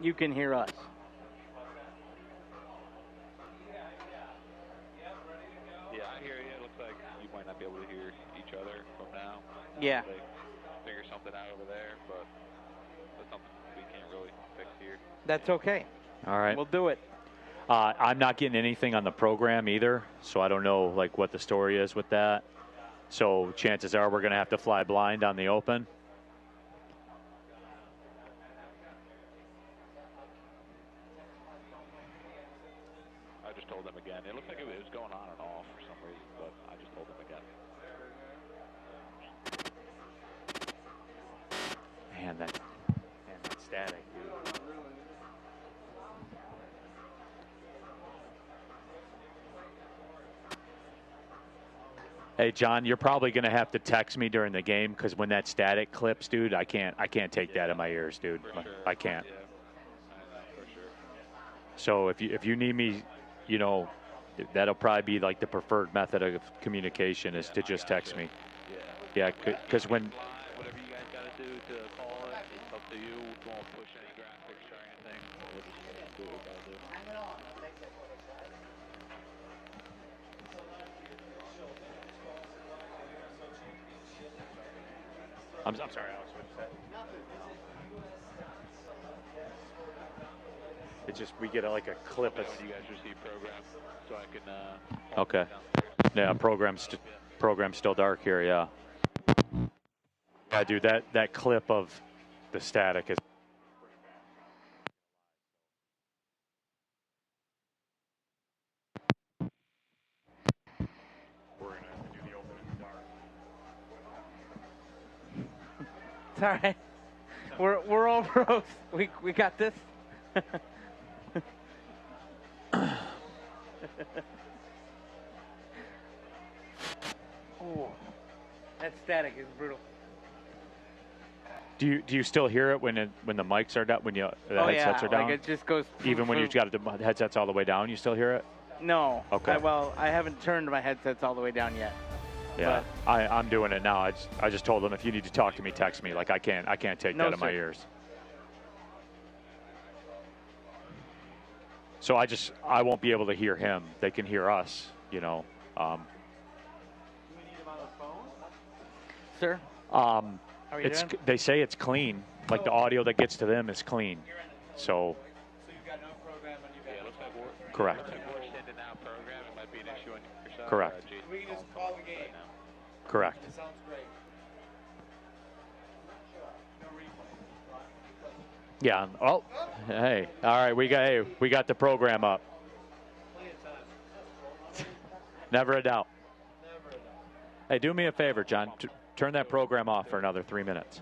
you can hear us. Yeah, I hear you. It looks like you might not be able to hear each other from now. Yeah. They figure something out over there, but that's something we can't really fix here. That's okay. All right. We'll do it. I'm not getting anything on the program either, so I don't know like what the story is with that. So chances are we're going to have to fly blind on the open. I just told them again. It looks like it was going on and off for some reason, but I just told them again. Man, that static, dude. Hey, John, you're probably going to have to text me during the game because when that static clips, dude, I can't take that in my ears, dude. For sure. I can't. Yeah, for sure. So if you need me, you know, that'll probably be like the preferred method of communication is to just text me. Yeah. Yeah, because when. Whatever you guys got to do to call it, it's up to you. We won't push any graphics or anything. We'll just do what we got to do. I'm sorry, Alex. What did you say? It's just we get like a clip of. When you guys receive program, so I can. Okay. Yeah, program's still dark here. Yeah. Yeah, dude, that clip of the static is. We're gonna have to do the open in the dark. It's all right. We're all pros. We got this. Oh, that static is brutal. Do you still hear it when the mics are down, when the headsets are down? Like it just goes. Even when you've got the headsets all the way down, you still hear it? No. Okay. I haven't turned my headsets all the way down yet. Yeah, I'm doing it now. I just told them if you need to talk to me, text me. Like I can't take that in my ears. So I won't be able to hear him. They can hear us, you know. Do we need him on the phone? Sir? How are you doing? They say it's clean. Like the audio that gets to them is clean. So you've got no program on your back? Yeah, it looks like we're. Correct. We're sending out program. It might be an issue on your side. Correct. We can just call the game. Correct. It sounds great. Yeah. Oh, hey. All right. We got the program up. Never a doubt. Hey, do me a favor, John. Turn that program off for another 3 minutes.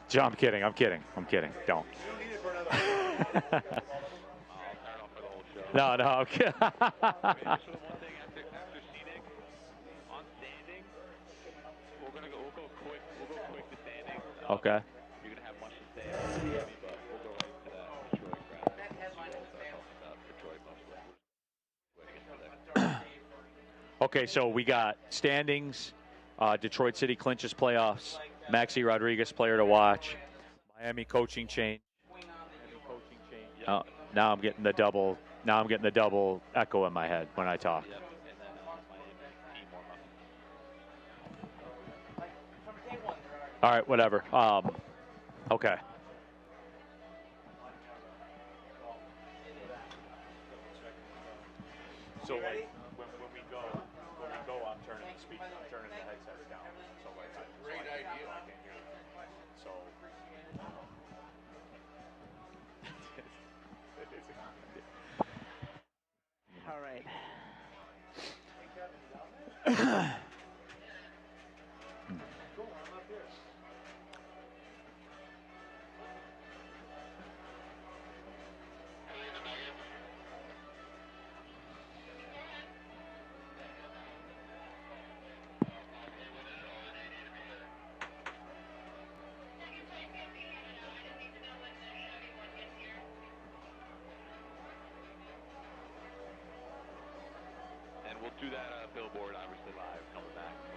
John, I'm kidding. Don't. You don't need it for another. I'll turn it off for the whole show. No, I'm kidding. One thing after seating on standing, we'll go quick. We'll go quick to standing. Okay. You're gonna have much to say, but we'll go right into that Detroit Detroit mostly. Okay, so we got standings. Detroit City clinches playoffs. Maxi Rodriguez player to watch. Miami coaching change. Now I'm getting the double. Now I'm getting the double echo in my head when I talk. Yep. All right, whatever. Okay. So like when we go, I'm turning the headsets down. So like great idea. So. All right. And we'll do that billboard, obviously, live coming back from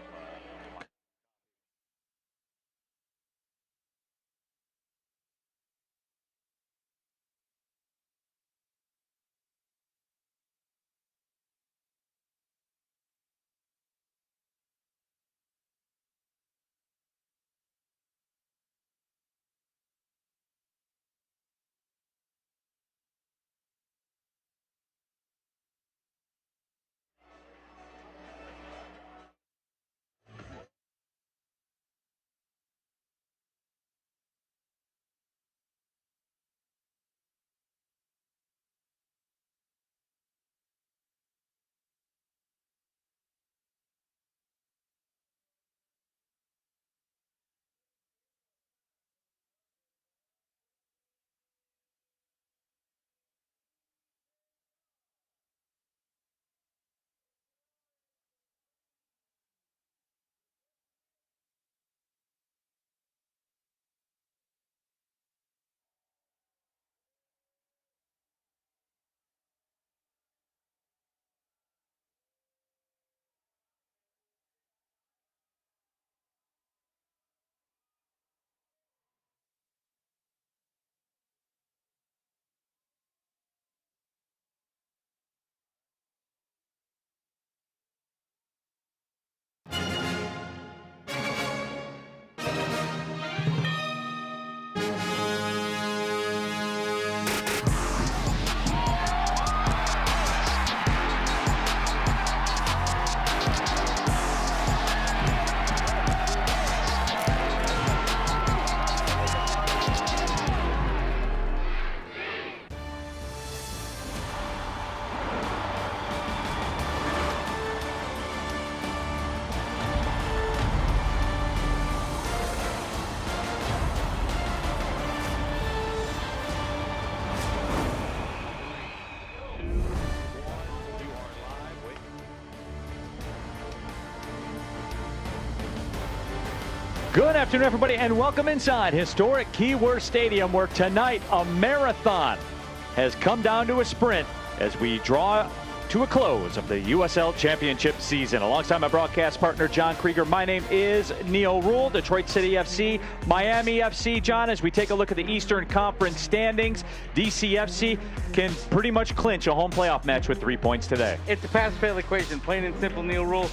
Good afternoon, everybody, and welcome inside historic Keyworth Stadium, where tonight a marathon has come down to a sprint as we draw to a close of the USL Championship season. Alongside my broadcast partner, John Krieger, my name is Neil Rule. Detroit City FC, Miami FC. John, as we take a look at the Eastern Conference standings, DCFC can pretty much clinch a home playoff match with 3 points today. It's a pass-fail equation, plain and simple, Neil Rule.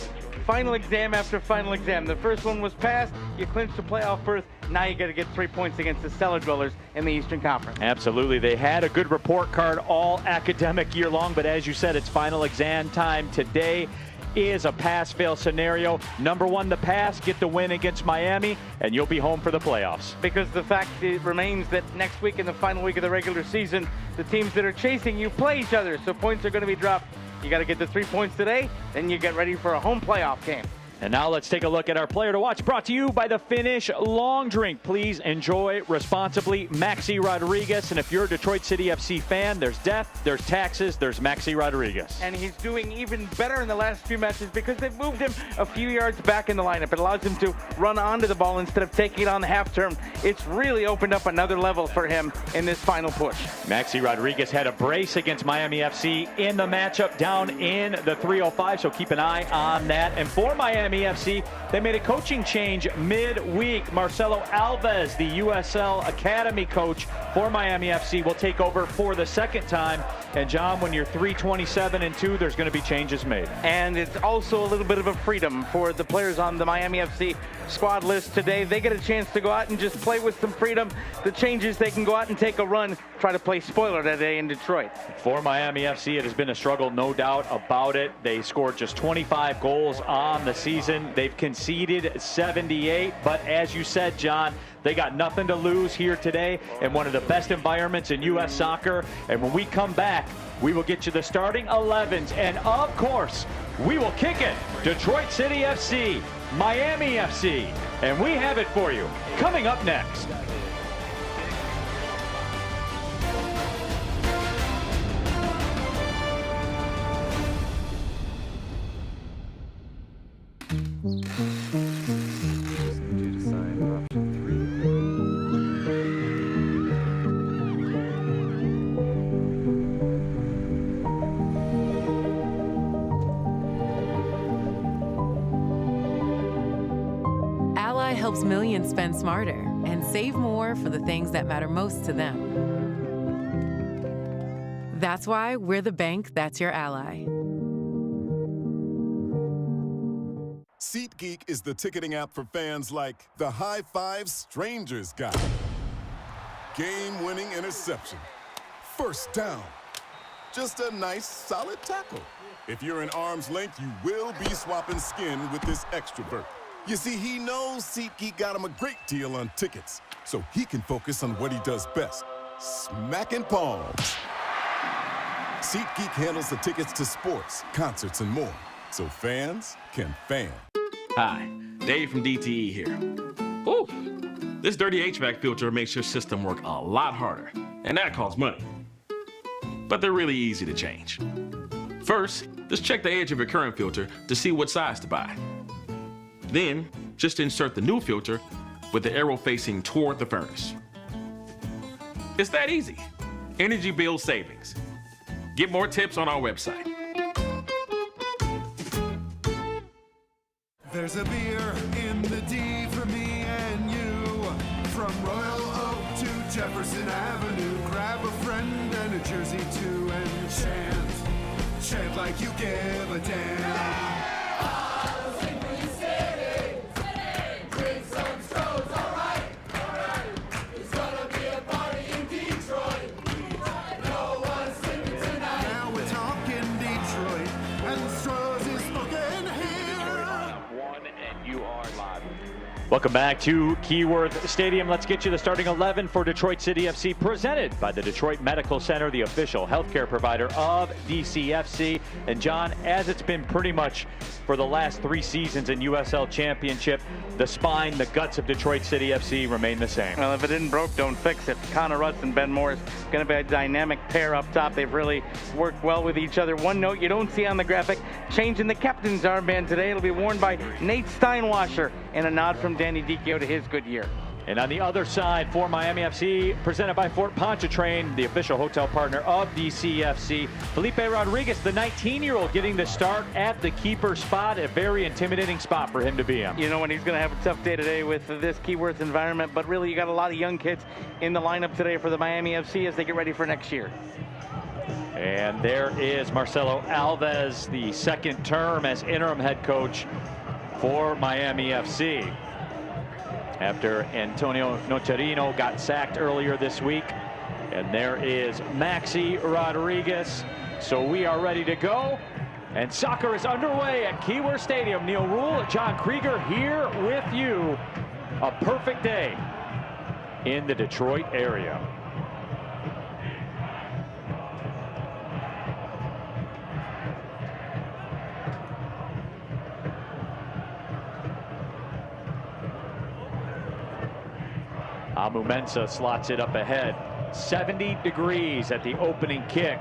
Final exam after final exam. The first one was passed, you clinched the playoff berth. Now you got to get 3 points against the cellar dwellers in the Eastern Conference. Absolutely. They had a good report card all academic year long, but as you said, it's final exam time. Today is a pass-fail scenario. Number one, the pass, get the win against Miami, and you'll be home for the playoffs. Because the fact remains that next week in the final week of the regular season, the teams that are chasing you play each other, so points are going to be dropped. You got to get the 3 points today, then you get ready for a home playoff game. And now let's take a look at our player to watch, brought to you by the Finnish Long Drink. Please enjoy responsibly. Maxi Rodriguez. And if you're a Detroit City FC fan, there's death, there's taxes, there's Maxi Rodriguez. And he's doing even better in the last few matches because they've moved him a few yards back in the lineup. It allows him to run onto the ball instead of taking it on the half turn. It's really opened up another level for him in this final push. Maxi Rodriguez had a brace against Miami FC in the matchup down in the 305, so keep an eye on that. And for Miami FC, they made a coaching change midweek. Marcelo Alves, the USL Academy coach for Miami FC, will take over for the second time. And John, when you're 3-27-2, there's going to be changes made. And it's also a little bit of a freedom for the players on the Miami FC squad list today. They get a chance to go out and just play with some freedom. The changes, they can go out and take a run, try to play spoiler today in Detroit. For Miami FC, it has been a struggle, no doubt about it. They scored just 25 goals on the season. They've conceded 78, but as you said, John, they got nothing to lose here today in one of the best environments in U.S. soccer. And when we come back, we will get you the starting 11s. And of course, we will kick it. Detroit City FC, Miami FC. And we have it for you coming up next. Helps millions spend smarter and save more for the things that matter most to them. That's why we're the bank that's your ally. SeatGeek is the ticketing app for fans like the high five strangers got, game-winning interception, first down, just a nice solid tackle. If you're in arm's length, you will be swapping skin with this extrovert. You see, he knows SeatGeek got him a great deal on tickets, so he can focus on what he does best, smacking palms. SeatGeek handles the tickets to sports, concerts, and more, so fans can fan. Hi, Dave from DTE here. Ooh, this dirty HVAC filter makes your system work a lot harder, and that costs money. But they're really easy to change. First, just check the edge of your current filter to see what size to buy. Then, just insert the new filter with the arrow facing toward the furnace. It's that easy. Energy bill savings. Get more tips on our website. There's a beer in the D for me and you. From Royal Oak to Jefferson Avenue. Grab a friend and a jersey too and chant. Chant like you give a damn. Welcome back to Keyworth Stadium. Let's get you the starting 11 for Detroit City FC, presented by the Detroit Medical Center, the official healthcare provider of DCFC. And John, as it's been pretty much for the last 3 seasons in USL Championship, the spine, the guts of Detroit City FC remain the same. Well, if it isn't broke, don't fix it. Connor Rutz and Ben Morris going to be a dynamic pair up top. They've really worked well with each other. One note you don't see on the graphic, changing the captain's armband today. It'll be worn by Nate Steinwasser, and a nod from Danny Dicchio to his good year. And on the other side for Miami FC, presented by Fort Pontchartrain, the official hotel partner of DCFC, Felipe Rodriguez, the 19-year-old, getting the start at the keeper spot, a very intimidating spot for him to be in. You know, and he's going to have a tough day today with this Keyworth environment, but really you got a lot of young kids in the lineup today for the Miami FC as they get ready for next year. And there is Marcelo Alves, the second term as interim head coach for Miami FC. After Antonio Nocerino got sacked earlier this week. And there is Maxi Rodriguez. So we are ready to go. And soccer is underway at Keyworth Stadium. Neil Rule, John Krieger here with you. A perfect day in the Detroit area. Amu Mensah slots it up ahead. 70 degrees at the opening kick.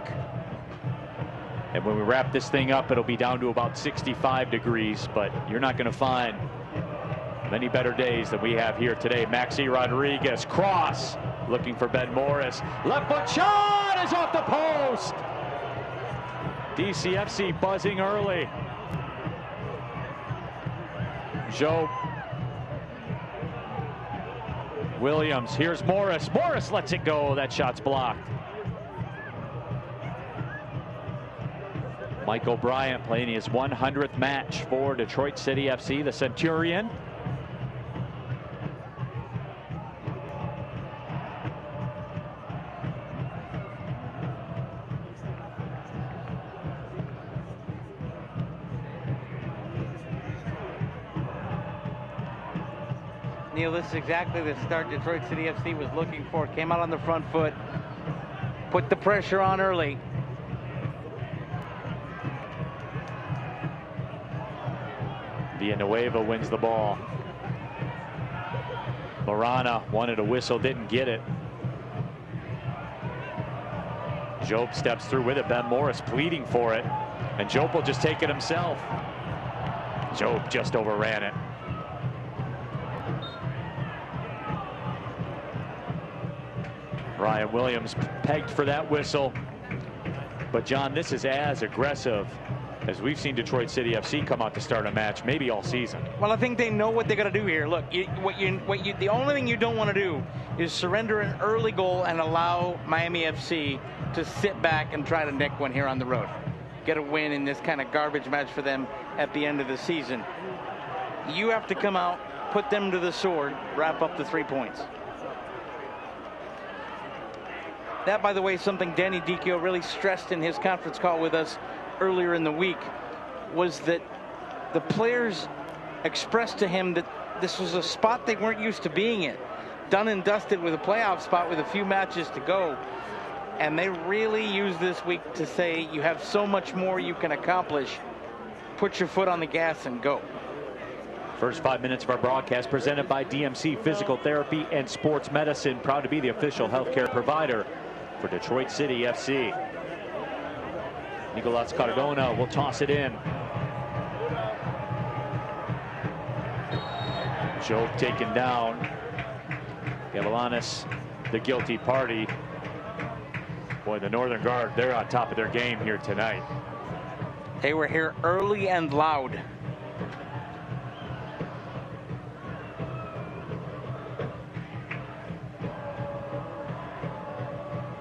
And when we wrap this thing up, it'll be down to about 65 degrees, but you're not going to find many better days than we have here today. Maxi Rodriguez, cross, looking for Ben Morris. Left foot shot is off the post. DCFC buzzing early. Joe Williams, here's Morris. Morris lets it go. That shot's blocked. Michael Bryant playing his 100th match for Detroit City FC, the Centurion. Neil, this is exactly the start Detroit City FC was looking for. Came out on the front foot, put the pressure on early. Villanueva wins the ball. Marana wanted a whistle, didn't get it. Job steps through with it. Ben Morris pleading for it. And Job will just take it himself. Job just overran it. Ryan Williams pegged for that whistle. But John, this is as aggressive as we've seen Detroit City FC come out to start a match, maybe all season. Well, I think they know what they got to do here. Look, the only thing you don't want to do is surrender an early goal and allow Miami FC to sit back and try to nick one here on the road. Get a win in this kind of garbage match for them at the end of the season. You have to come out, put them to the sword, wrap up the 3 points. That, by the way, is something Danny Dicchio really stressed in his conference call with us earlier in the week, was that the players expressed to him that this was a spot they weren't used to being in. Done and dusted with a playoff spot with a few matches to go. And they really used this week to say, you have so much more you can accomplish. Put your foot on the gas and go. First 5 minutes of our broadcast presented by DMC Physical Therapy and Sports Medicine, proud to be the official healthcare provider for Detroit City FC. Nicolas Cardona will toss it in. Job taken down. Gavilanes, the guilty party. Boy, the Northern Guard, they're on top of their game here tonight. They were here early and loud.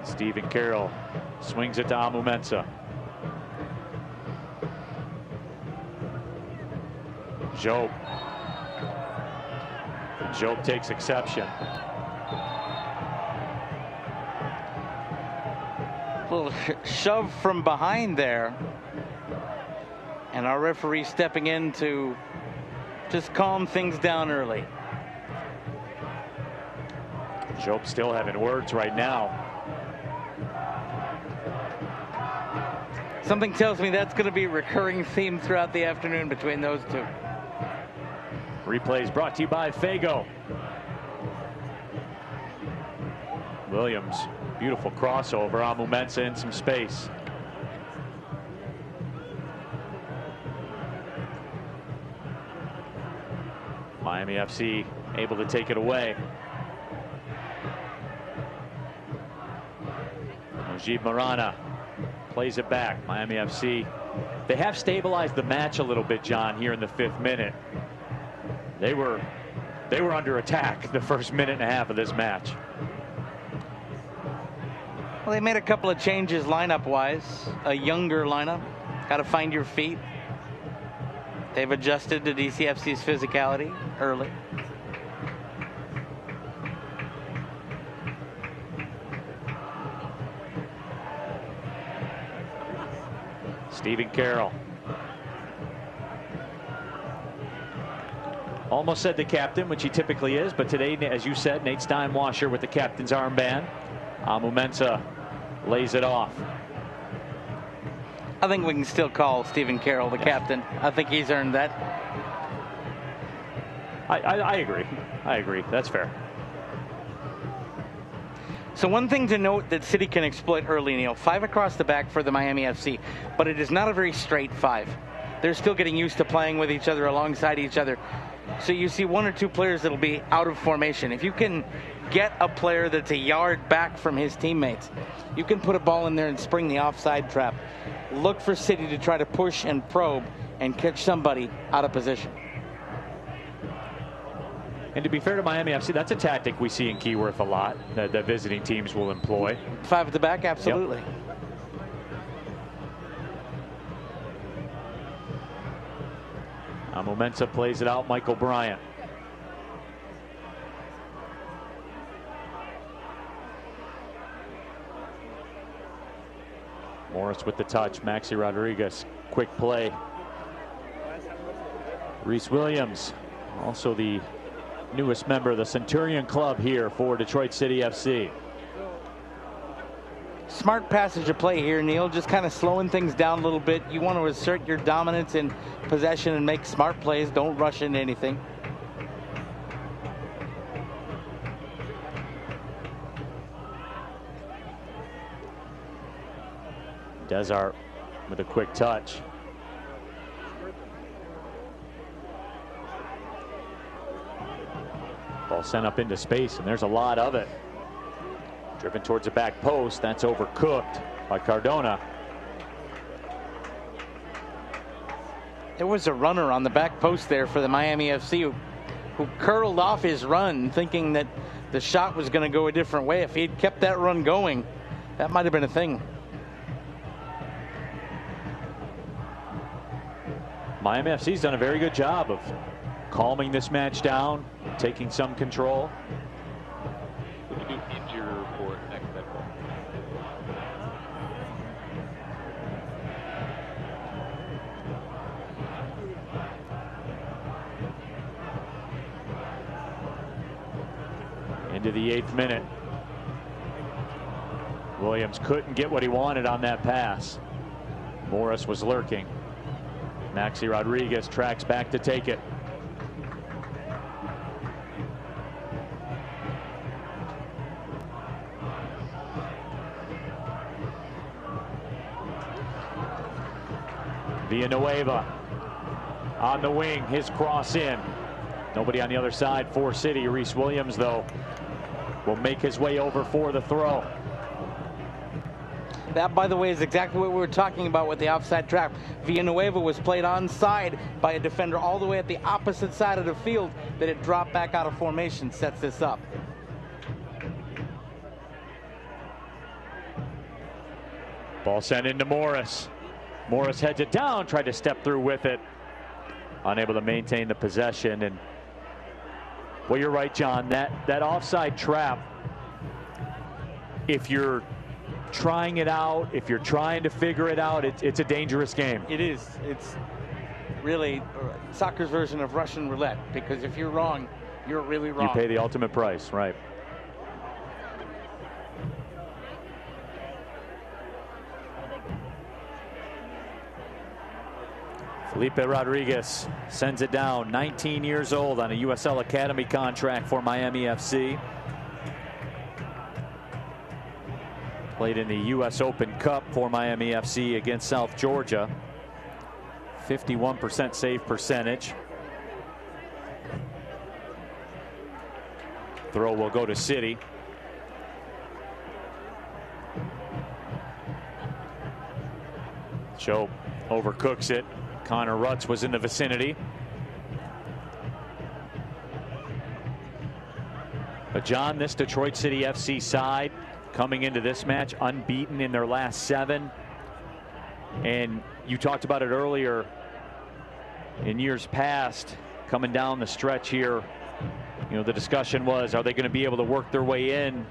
Stephen Carroll swings it to Amu Mensah. Job. Job takes exception. A little shove from behind there. And our referee stepping in to just calm things down early. Job still having words right now. Something tells me that's going to be a recurring theme throughout the afternoon between those two. Replays brought to you by Fago. Williams, beautiful crossover. Amu Mensah in some space. Miami FC able to take it away. Najib Marana plays it back. Miami FC, they have stabilized the match a little bit, John, here in the 5th minute. They were under attack the first minute and a half of this match. Well, they made a couple of changes lineup-wise. A younger lineup. Got to find your feet. They've adjusted to DCFC's physicality early. Stephen Carroll. Almost said the captain, which he typically is, but today, as you said, Nate Steinwasser with the captain's armband. Amu Mensah lays it off. I think we can still call Stephen Carroll the captain. I think he's earned that. I agree. I agree. That's fair. So one thing to note that City can exploit early, Neil, 5 across the back for the Miami FC, but it is not a very straight 5. They're still getting used to playing with each other, alongside each other. So you see 1 or 2 players that'll be out of formation. If you can get a player that's a yard back from his teammates, you can put a ball in there and spring the offside trap. Look for City to try to push and probe and catch somebody out of position. And to be fair to Miami FC, that's a tactic we see in Keyworth a lot that visiting teams will employ. 5 at the back, absolutely. Yep. Amu Mensah plays it out. Michael Bryant. Morris with the touch. Maxi Rodriguez. Quick play. Reese Williams, also the newest member of the Centurion Club here for Detroit City FC. Smart passage of play here, Neil, just kind of slowing things down a little bit. You want to assert your dominance in possession and make smart plays. Don't rush into anything. Desart with a quick touch. Ball sent up into space, and there's a lot of it. Driven towards the back post. That's overcooked by Cardona. There was a runner on the back post there for the Miami FC who curled off his run thinking that the shot was going to go a different way. If he'd kept that run going, that might have been a thing. Miami FC's done a very good job of calming this match down, taking some control. We can do injury report next time. Into the 8th minute. Williams couldn't get what he wanted on that pass. Morris was lurking. Maxi Rodriguez tracks back to take it. Villanueva on the wing, his cross in. Nobody on the other side for City. Reese Williams, though, will make his way over for the throw. That, by the way, is exactly what we were talking about with the offside trap. Villanueva was played onside by a defender all the way at the opposite side of the field that it dropped back out of formation. Sets this up. Ball sent into Morris. Morris heads it down, tried to step through with it. Unable to maintain the possession. And well, you're right, John. That offside trap, if you're trying it out, if you're trying to figure it out, it's a dangerous game. It is. It's really soccer's version of Russian roulette, because if you're wrong, you're really wrong. You pay the ultimate price, right? Felipe Rodriguez sends it down, 19 years old, on a USL Academy contract for Miami FC. Played in the US Open Cup for Miami FC against South Georgia. 51% save percentage. Throw will go to City. Joe overcooks it. Connor Rutz was in the vicinity. But John, this Detroit City FC side coming into this match unbeaten in their last 7. And you talked about it earlier in years past, coming down the stretch here. You know, the discussion was, are they going to be able to work their way in?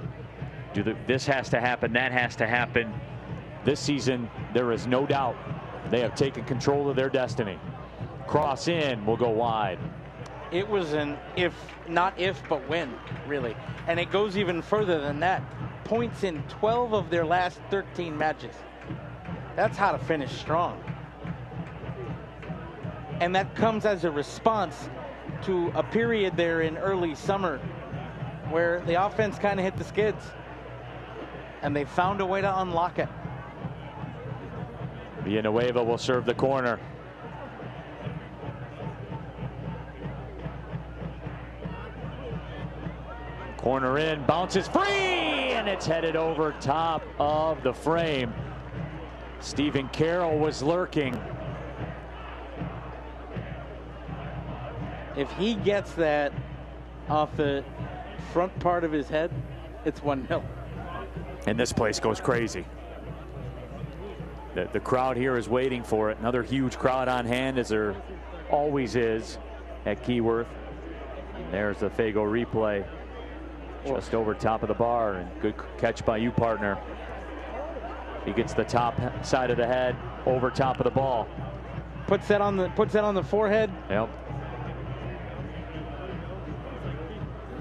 This has to happen, that has to happen. This season, there is no doubt they have taken control of their destiny. Cross in, will go wide. It was an if, not if, but when, really. And it goes even further than that. Points in 12 of their last 13 matches. That's how to finish strong. And that comes as a response to a period there in early summer where the offense kind of hit the skids. And they found a way to unlock it. Villanueva will serve the corner. Corner in, bounces free, and it's headed over top of the frame. Stephen Carroll was lurking. If he gets that off the front part of his head, it's 1-0. And this place goes crazy. The crowd here is waiting for it. Another huge crowd on hand, as there always is at Keyworth. And there's the Fago replay. Just over top of the bar, and good catch by you, partner. He gets the top side of the head over top of the ball. Puts that on the forehead. Yep.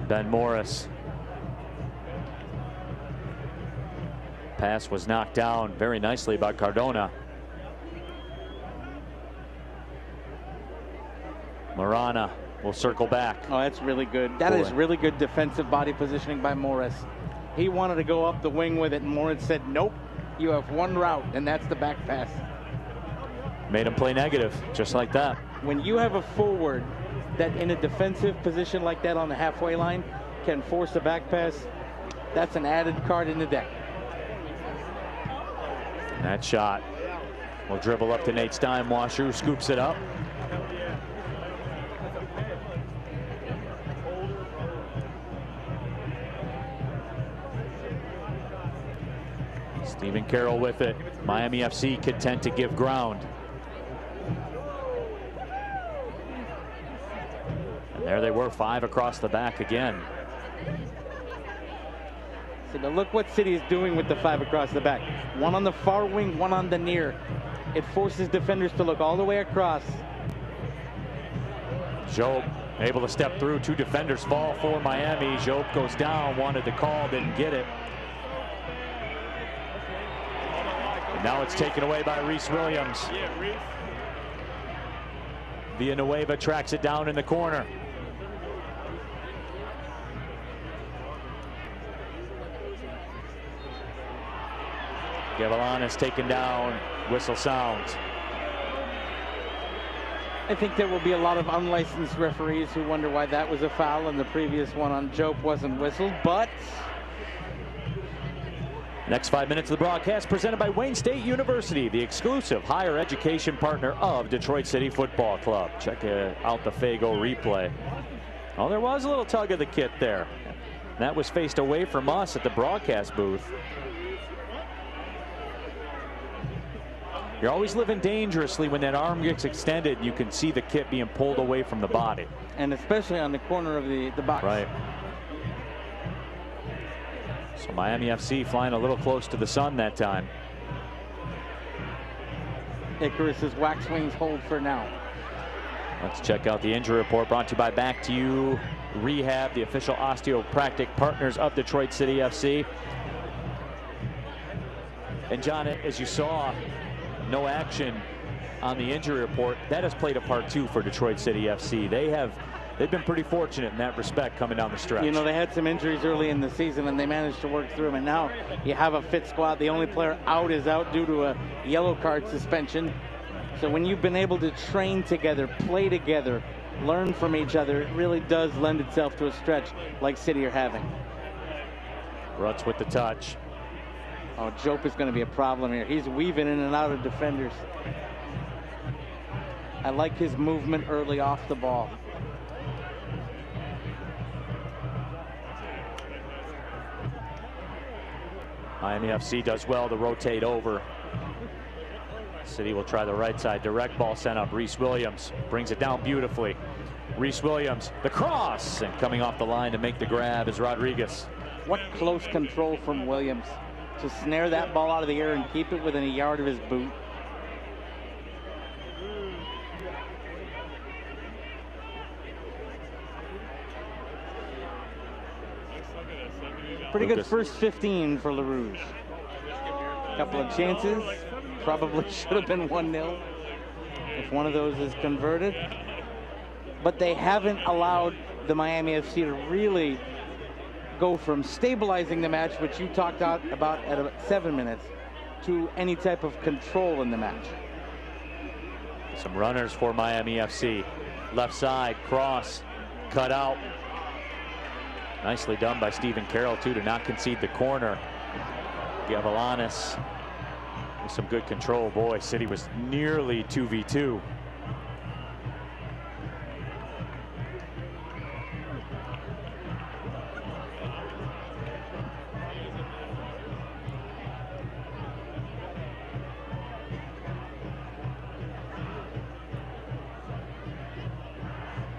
Ben Morris. Pass was knocked down very nicely by Cardona. Marana will circle back. Oh, that's really good. That is really good defensive body positioning by Morris. He wanted to go up the wing with it, and Morris said, nope, you have one route, and that's the back pass. Made him play negative, just like that. When you have a forward that in a defensive position like that on the halfway line can force a back pass, that's an added card in the deck. That shot will dribble up to Nate Steinwasser, scoops it up. Stephen Carroll with it. Miami FC content to give ground. And there they were, 5 across the back again. See, but look what City is doing with the 5 across the back. One on the far wing, one on the near. It forces defenders to look all the way across. Job able to step through. 2 defenders fall for Miami. Job goes down, wanted the call, didn't get it. And now it's taken away by Reese Williams. Villanueva tracks it down in the corner. Gavilan is taken down. Whistle sounds. I think there will be a lot of unlicensed referees who wonder why that was a foul and the previous one on Jope wasn't whistled, but next 5 minutes of the broadcast presented by Wayne State University, the exclusive higher education partner of Detroit City Football Club. Check out the Fago replay. Oh, there was a little tug of the kit there. That was faced away from us at the broadcast booth. You're always living dangerously when that arm gets extended. You can see the kit being pulled away from the body. And especially on the corner of the box. Right. So Miami FC flying a little close to the sun that time. Icarus's wax wings hold for now. Let's check out the injury report brought to you by Back to You Rehab, the official osteopathic partners of Detroit City FC. And John, as you saw, no action on the injury report. That has played a part too for Detroit City FC. They've been pretty fortunate in that respect coming down the stretch. You know, they had some injuries early in the season and they managed to work through them. And now you have a fit squad. The only player out is out due to a yellow card suspension. So when you've been able to train together, play together, learn from each other, it really does lend itself to a stretch like City are having. Rutz with the touch. Oh, Jope is going to be a problem here. He's weaving in and out of defenders. I like his movement early off the ball. Miami FC does well to rotate over. City will try the right side. Direct ball sent up. Reese Williams brings it down beautifully. Reese Williams, the cross, and coming off the line to make the grab is Rodriguez. What close control from Williams to snare that ball out of the air and keep it within a yard of his boot. Pretty good first 15 for LaRouge. Couple of chances. Probably should have been 1-0 if one of those is converted. But they haven't allowed the Miami FC to really go from stabilizing the match, which you talked about at about 7 minutes, to any type of control in the match. Some runners for Miami FC. Left side, cross, cut out. Nicely done by Stephen Carroll, too, to not concede the corner. Gavilanes with some good control. Boy, City was nearly 2v2.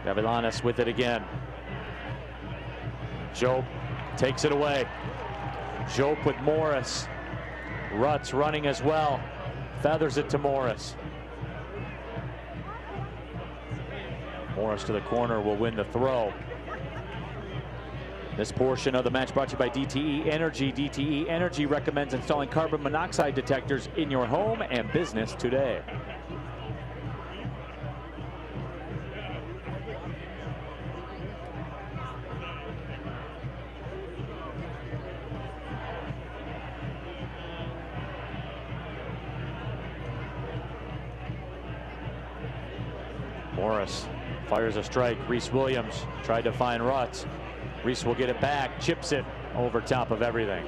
Gavilanes with it again. Jope takes it away. Jope with Morris. Rutz running as well. Feathers it to Morris. Morris to the corner will win the throw. This portion of the match brought to you by DTE Energy. DTE Energy recommends installing carbon monoxide detectors in your home and business today. Morris fires a strike. Reese Williams tried to find Rutz. Reese will get it back, chips it over top of everything.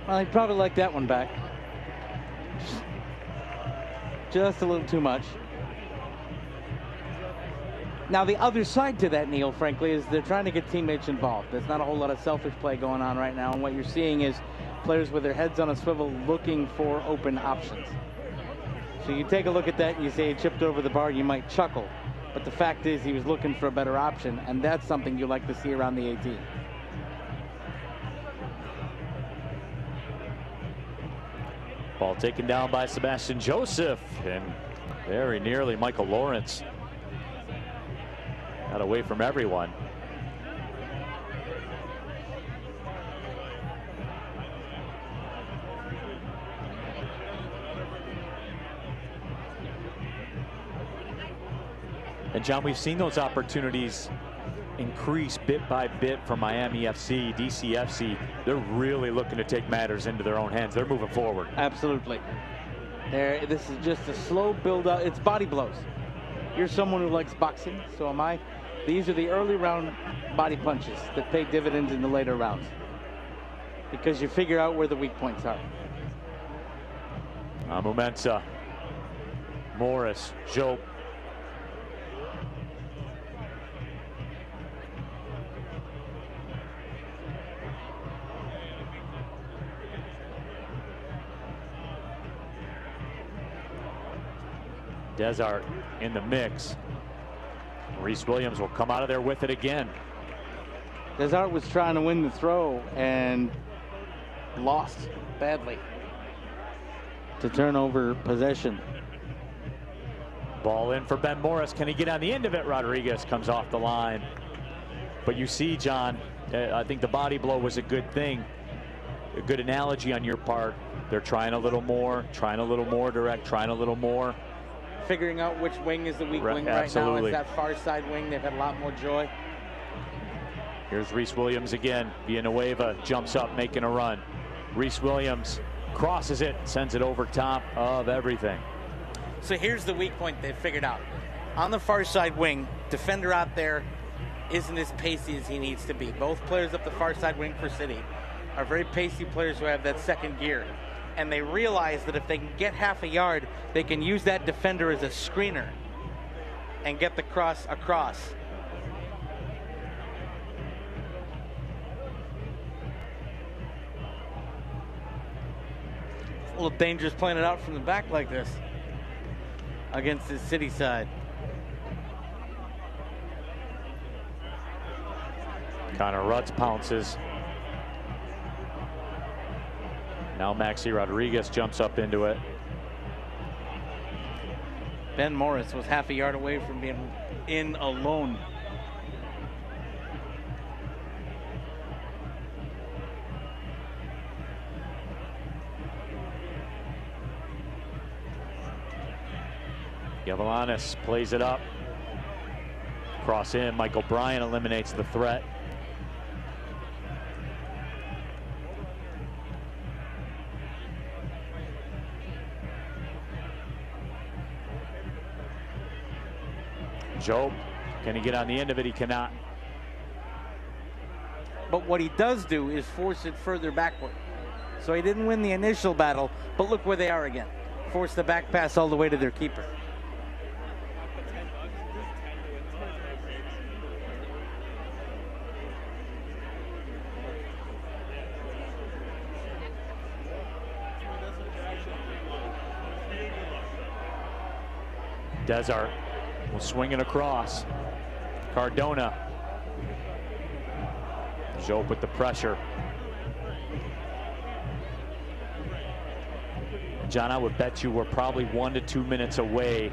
Well, he'd probably like that one back. Just a little too much. Now, the other side to that, Neil, frankly, is they're trying to get teammates involved. There's not a whole lot of selfish play going on right now, and what you're seeing is players with their heads on a swivel looking for open options. So you take a look at that and you say he chipped over the bar, you might chuckle. But the fact is he was looking for a better option, and that's something you like to see around the 18. Ball taken down by Sebastian Joseph, and very nearly Michael Lawrence. Got away from everyone. And John, we've seen those opportunities increase bit by bit for Miami FC, DCFC. They're really looking to take matters into their own hands. They're moving forward. Absolutely. This is just a slow build up. It's body blows. You're someone who likes boxing, so am I. These are the early round body punches that pay dividends in the later rounds, because you figure out where the weak points are. Mumensa, Morris, Jope. Desart in the mix. Reese Williams will come out of there with it again. Desart was trying to win the throw and lost badly to turn over possession. Ball in for Ben Morris. Can he get on the end of it? Rodriguez comes off the line. But you see, John, I think the body blow was a good thing. A good analogy on your part. They're trying a little more direct, trying a little more. Figuring out which wing is the weak wing right now. It's that far side wing. They've had a lot more joy. Here's Reese Williams again. Villanueva jumps up, making a run. Reese Williams crosses it, sends it over top of everything. So here's the weak point they've figured out. On the far side wing, defender out there isn't as pacey as he needs to be. Both players up the far side wing for City are very pacey players who have that second gear. And they realize that if they can get half a yard, they can use that defender as a screener and get the cross across. It's a little dangerous playing it out from the back like this against the City side. Connor Rutz pounces. Now Maxi Rodriguez jumps up into it. Ben Morris was half a yard away from being in alone. Yavalanis plays it up. Cross in. Michael Bryan eliminates the threat. Joe, can he get on the end of it? He cannot. But what he does do is force it further backward. So he didn't win the initial battle, but look where they are again. Force the back pass all the way to their keeper. Desart will swing it across. Cardona. Joe with the pressure. John, I would bet you we're probably 1 to 2 minutes away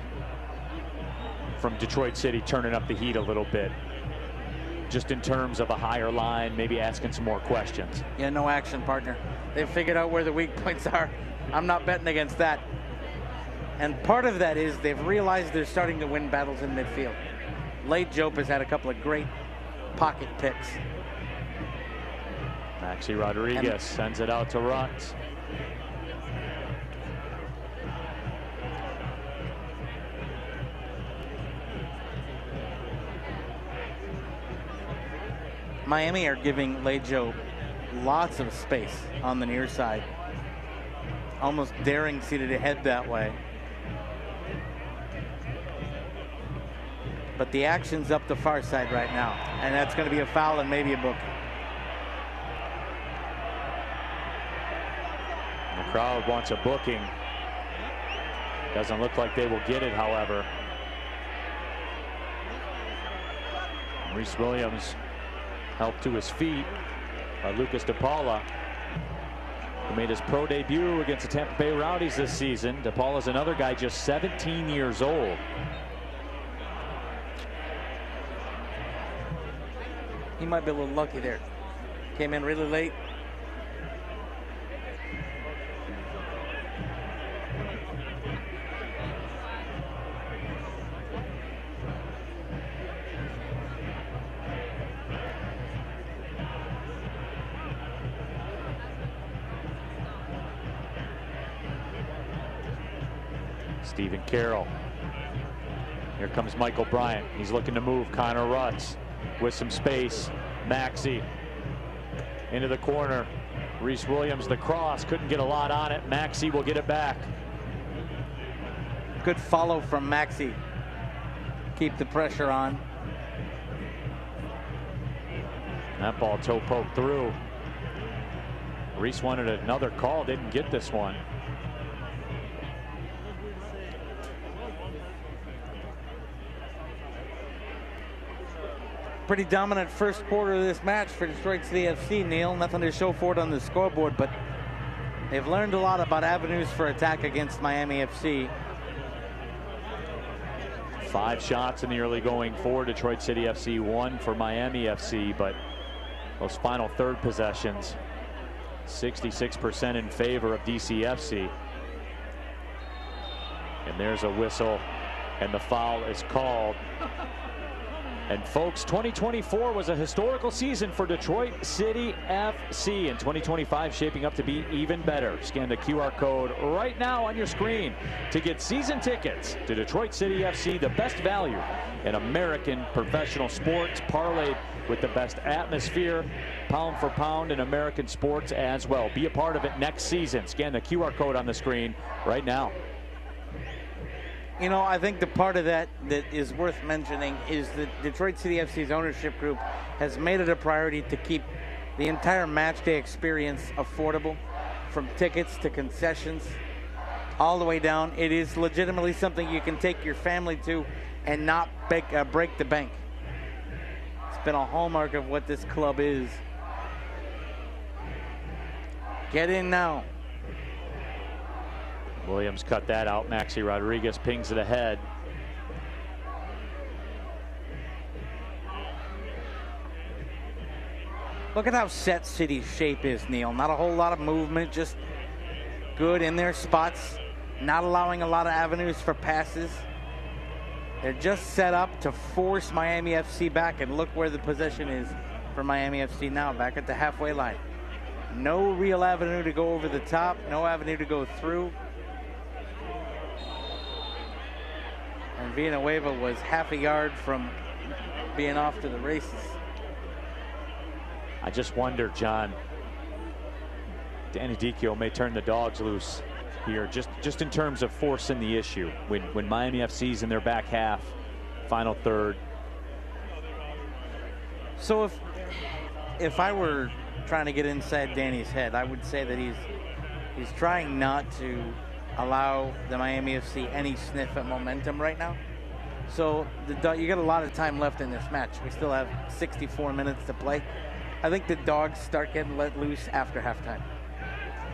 from Detroit City turning up the heat a little bit. Just in terms of a higher line, maybe asking some more questions. Yeah, no action, partner. They've figured out where the weak points are. I'm not betting against that. And part of that is they've realized they're starting to win battles in midfield. Late Jope has had a couple of great pocket picks. Maxi Rodriguez sends it out to Rutz. Miami are giving Lejo lots of space on the near side. Almost daring City to head that way. But the action's up the far side right now, and that's going to be a foul and maybe a booking. The crowd wants a booking. Doesn't look like they will get it, however. Reese Williams helped to his feet by Lucas DePaula, who made his pro debut against the Tampa Bay Rowdies this season. DePaula's another guy just 17 years old. He might be a little lucky there. Came in really late. Stephen Carroll. Here comes Michael Bryant. He's looking to move Connor Rutz with some space. Maxi into the corner. Reese Williams, the cross, couldn't get a lot on it. Maxi will get it back. Good follow from Maxi. Keep the pressure on. That ball toe poked through. Reese wanted another call, didn't get this one. Pretty dominant first quarter of this match for Detroit City FC, Neil. Nothing to show for it on the scoreboard, but they've learned a lot about avenues for attack against Miami FC. 5 shots in the early going for Detroit City FC, 1 for Miami FC, but those final third possessions, 66% in favor of DCFC. And there's a whistle, and the foul is called. And folks, 2024 was a historical season for Detroit City FC, and 2025 shaping up to be even better. Scan the QR code right now on your screen to get season tickets to Detroit City FC, the best value in American professional sports, parlayed with the best atmosphere, pound for pound in American sports as well. Be a part of it next season. Scan the QR code on the screen right now. You know, I think the part of that is worth mentioning is that Detroit City FC's ownership group has made it a priority to keep the entire match day experience affordable, from tickets to concessions, all the way down. It is legitimately something you can take your family to and not break the bank. It's been a hallmark of what this club is. Get in now. Williams cut that out. Maxi Rodriguez pings it ahead. Look at how set City's shape is, Neil. Not a whole lot of movement, just good in their spots, not allowing a lot of avenues for passes. They're just set up to force Miami FC back, and look where the possession is for Miami FC now, back at the halfway line. No real avenue to go over the top, no avenue to go through. And Villanueva was half a yard from being off to the races. I just wonder, John, Danny Dicchio may turn the dogs loose here, just in terms of forcing the issue. When Miami FC's in their back half, final third. So if I were trying to get inside Danny's head, I would say that he's trying not to allow the Miami FC any sniff at momentum right now. So you got a lot of time left in this match. We still have 64 minutes to play. I think the dogs start getting let loose after halftime.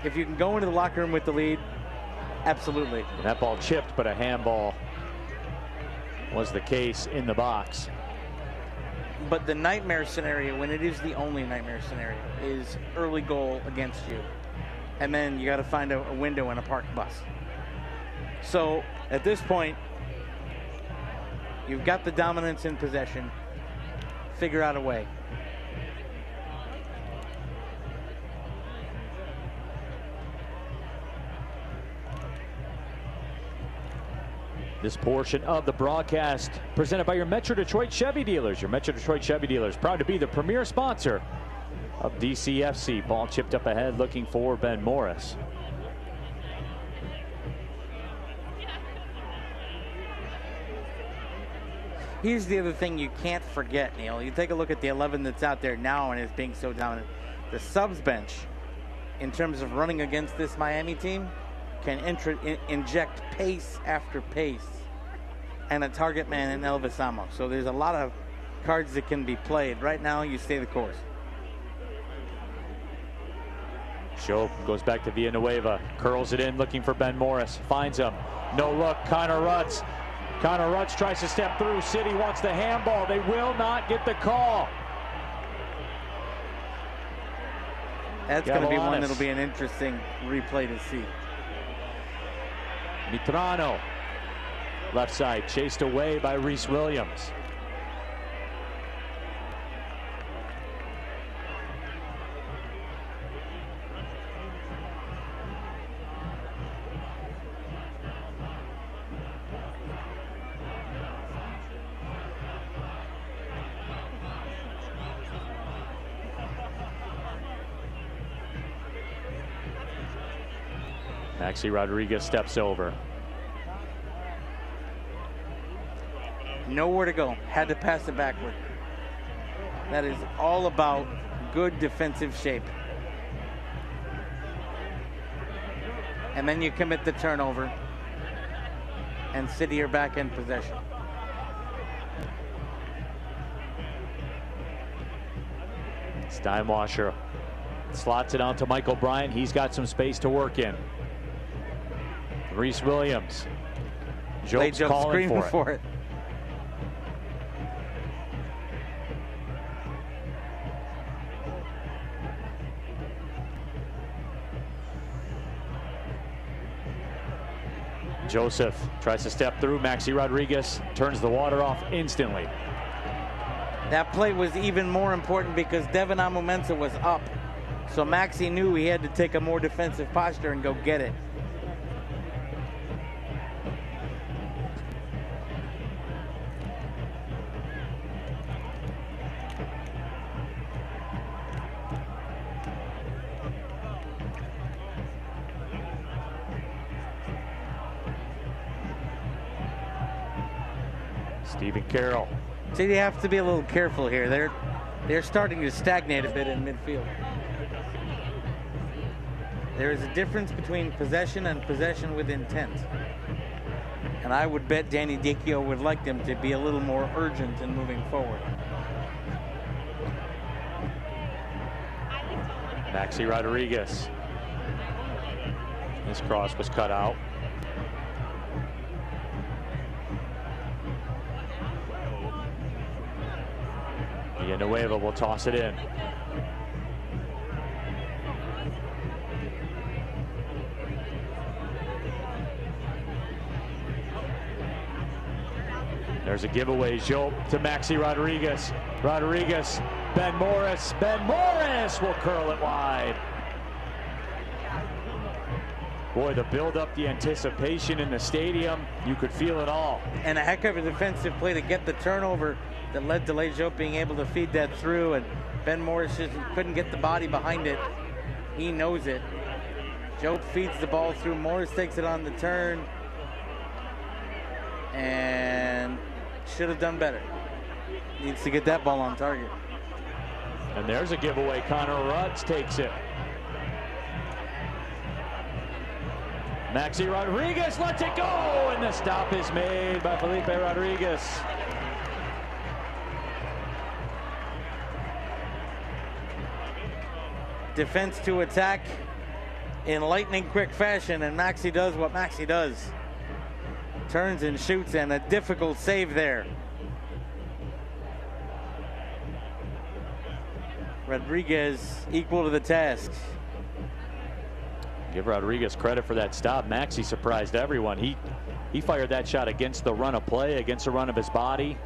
If you can go into the locker room with the lead, absolutely. And that ball chipped, but a handball was the case in the box. But the nightmare scenario, when it is the only nightmare scenario, is early goal against you. And then you got to find a window in a parked bus. So at this point, you've got the dominance in possession. Figure out a way. This portion of the broadcast presented by your Metro Detroit Chevy dealers. Your Metro Detroit Chevy dealers, proud to be the premier sponsor of DCFC. Ball chipped up ahead, looking for Ben Morris. Here's the other thing you can't forget, Neil. You take a look at the 11 that's out there now and is being so dominant. The subs bench, in terms of running against this Miami team, can inject pace after pace and a target man in Elvis Amo. So there's a lot of cards that can be played. Right now, you stay the course. Show goes back to Villanueva, curls it in, looking for Ben Morris, finds him. No look, Connor Rutz. Connor Rutz tries to step through. City wants the handball. They will not get the call. That's going to be one that'll be an interesting replay to see. Mitrano, left side, chased away by Reese Williams. Maxi Rodriguez steps over. Nowhere to go. Had to pass it backward. That is all about good defensive shape. And then you commit the turnover. And City are back in possession. Steinwasser slots it out to Michael Bryant. He's got some space to work in. Reese Williams. Joke's calling for it. Joseph tries to step through. Maxi Rodriguez turns the water off instantly. That play was even more important because Devin Amumensa was up. So Maxi knew he had to take a more defensive posture and go get it. Stephen Carroll. See, you have to be a little careful here. They're starting to stagnate a bit in midfield. There is a difference between possession and possession with intent. And I would bet Danny Dicchio would like them to be a little more urgent in moving forward. Maxi Rodriguez. This cross was cut out. Villanueva will toss it in. There's a giveaway, Joe, to Maxi Rodriguez. Rodriguez, Ben Morris. Ben Morris will curl it wide. Boy, the build-up, the anticipation in the stadium, you could feel it all. And a heck of a defensive play to get the turnover that led to Lejope being able to feed that through, and Ben Morris just couldn't get the body behind it. He knows it. Jope feeds the ball through. Morris takes it on the turn and should have done better. Needs to get that ball on target. And there's a giveaway. Connor Rudds takes it. Maxi Rodriguez lets it go, and the stop is made by Felipe Rodriguez. Defense to attack in lightning quick fashion, and Maxi does what Maxi does. Turns and shoots, and a difficult save there. Rodriguez equal to the task. Give Rodriguez credit for that stop. Maxi surprised everyone. He fired that shot against the run of play, against the run of his body,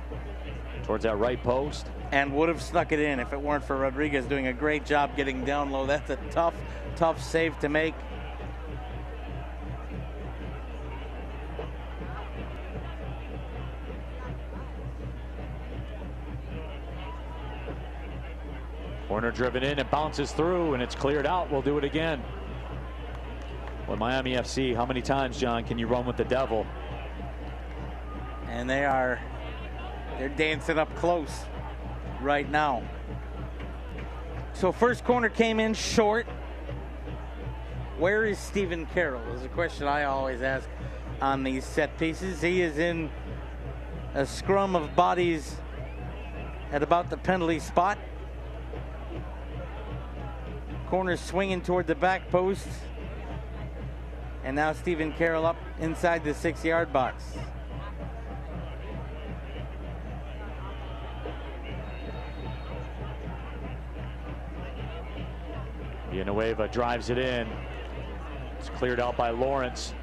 towards that right post. And would have snuck it in if it weren't for Rodriguez doing a great job getting down low. That's a tough, tough save to make. Corner driven in, it bounces through, and it's cleared out. We'll do it again. Well, Miami FC, how many times, John, can you run with the devil? And they're dancing up close right now. So first corner came in short. Where is Stephen Carroll is a question I always ask on these set pieces. He is in a scrum of bodies at about the penalty spot. Corner swinging toward the back post. And now Stephen Carroll up inside the 6-yard box. Villanueva drives it in. It's cleared out by Lawrence.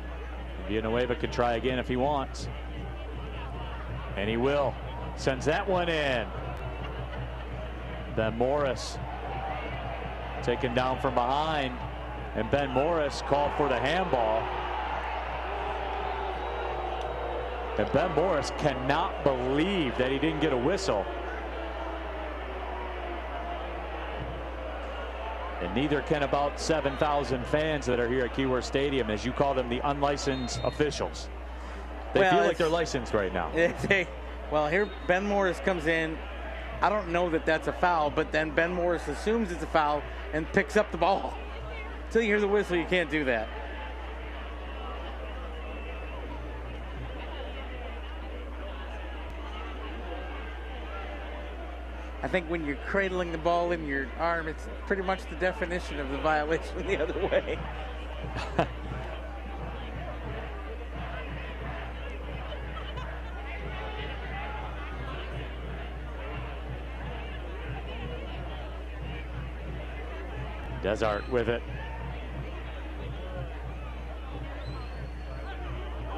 Villanueva could try again if he wants. And he will. Sends that one in. Ben Morris taken down from behind. And Ben Morris called for the handball. And Ben Morris cannot believe that he didn't get a whistle. And neither can about 7,000 fans that are here at Keyworth Stadium, as you call them, the unlicensed officials. They feel like they're licensed right now. Well, here Ben Morris comes in. I don't know that that's a foul, but then Ben Morris assumes it's a foul and picks up the ball. Until you hear the whistle, you can't do that. I think when you're cradling the ball in your arm, it's pretty much the definition of the violation the other way. Desart with it.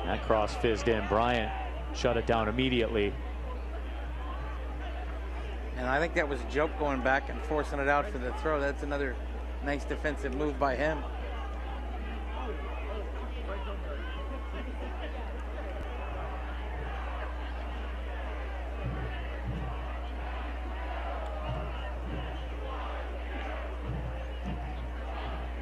That cross fizzed in. Bryant shut it down immediately. And I think that was Jope going back and forcing it out for the throw. That's another nice defensive move by him.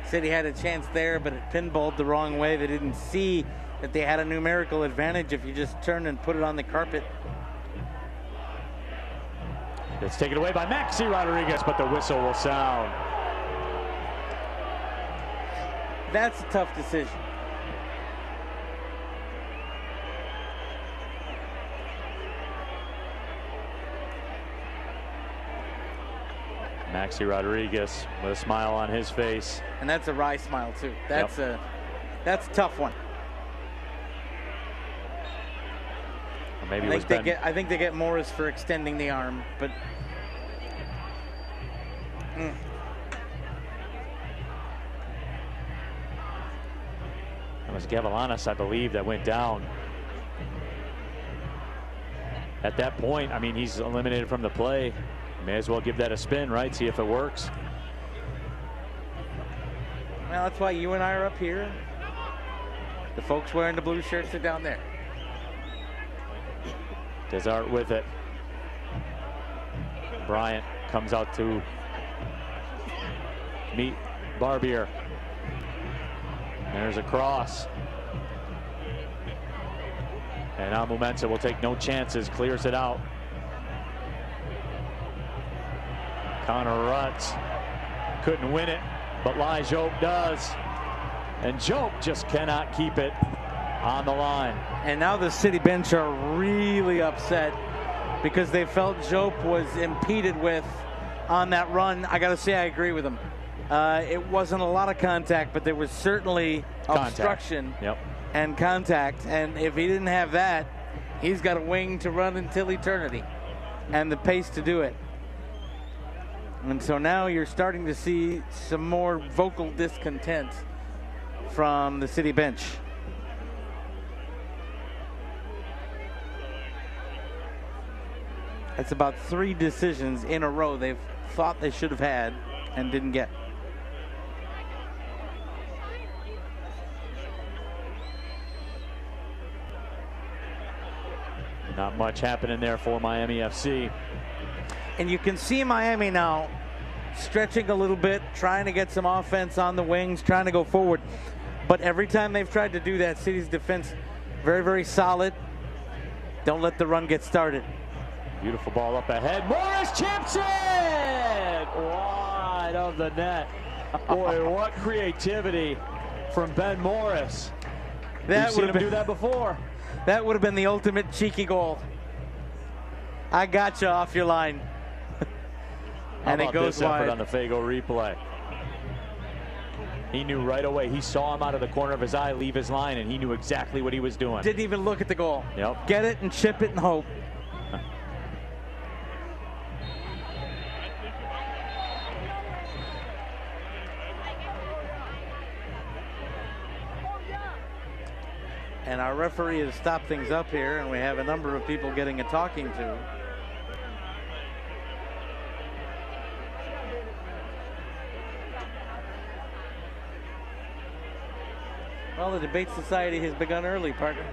City had a chance there, but it pinballed the wrong way. They didn't see that they had a numerical advantage if you just turn and put it on the carpet. It's taken away by Maxi Rodriguez, but the whistle will sound. That's a tough decision. Maxi Rodriguez with a smile on his face. And that's a wry smile too. That's a tough one. Or maybe I think they get Morris for extending the arm, but That was Gavilanes, I believe, that went down. At that point, I mean, he's eliminated from the play. May as well give that a spin, right? See if it works. Well, that's why you and I are up here. The folks wearing the blue shirts are down there. Desart with it. Bryant comes out to meet Barbier. There's a cross. And now Momensa will take no chances, clears it out. Connor Rutz couldn't win it, but Lai Jope does. And Jope just cannot keep it on the line. And now the City bench are really upset because they felt Jope was impeded with on that run. I got to say, I agree with them. It wasn't a lot of contact, but there was certainly obstruction and contact. And if he didn't have that, he's got a wing to run until eternity and the pace to do it. And so now you're starting to see some more vocal discontent from the City bench. It's about 3 decisions in a row they've thought they should have had and didn't get. Not much happening there for Miami FC. And you can see Miami now stretching a little bit, trying to get some offense on the wings, trying to go forward. But every time they've tried to do that, City's defense very, very solid. Don't let the run get started. Beautiful ball up ahead. Morris chips it! Wide of the net. Boy, what creativity from Ben Morris. We've seen him do that before. That would have been the ultimate cheeky goal. I got you off your line. And How it about goes this wide. effort on the Fago replay? He knew right away. He saw him out of the corner of his eye leave his line, and he knew exactly what he was doing. Didn't even look at the goal. Yep. Get it and chip it and hope. And our referee has stopped things up here, and we have a number of people getting a talking to. Well, the debate society has begun early, partner.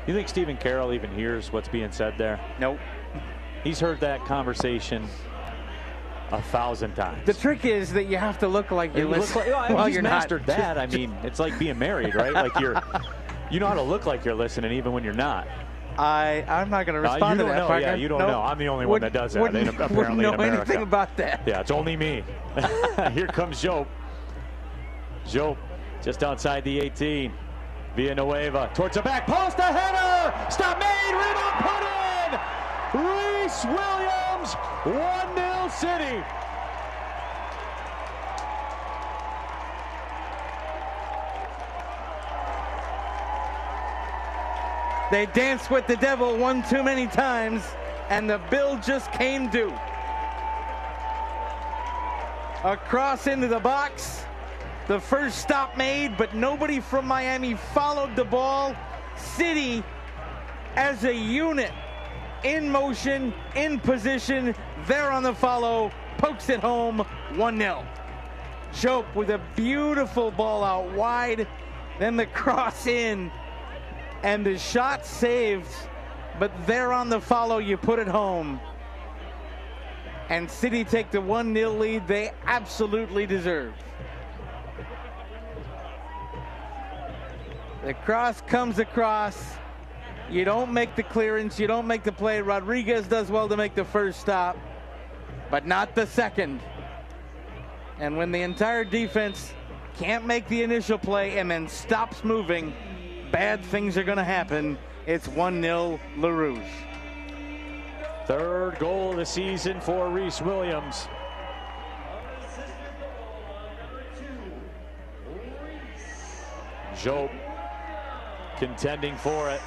You think Stephen Carroll even hears what's being said there? Nope. He's heard that conversation 1,000 times. The trick is that you have to look like you're listening. Well, he's mastered that. I mean, it's like being married, right? Like you know how to look like you're listening even when you're not. I'm not going to respond to that, know. partner. Yeah, you don't nope. know. I'm the only one that does that. Wouldn't Apparently know in America. anything about that. Yeah, it's only me. Here comes Jope. Jope just outside the 18. Villanueva towards the back post, a header! Stop made, rebound put in! Reese Williams, 1-0 City. They danced with the devil one too many times, and the bill just came due. A cross into the box. The first stop made, but nobody from Miami followed the ball. City as a unit, in motion, in position, there on the follow, pokes it home, 1-0. Jope with a beautiful ball out wide, then the cross in, and the shot saved, but there on the follow, you put it home. And City take the 1-0 lead they absolutely deserve. The cross comes across. You don't make the clearance, you don't make the play. Rodriguez does well to make the first stop, but not the second. And when the entire defense can't make the initial play and then stops moving, bad things are going to happen. It's 1-0 Le Rouge. Third goal of the season for Reese Williams. Jope contending for it.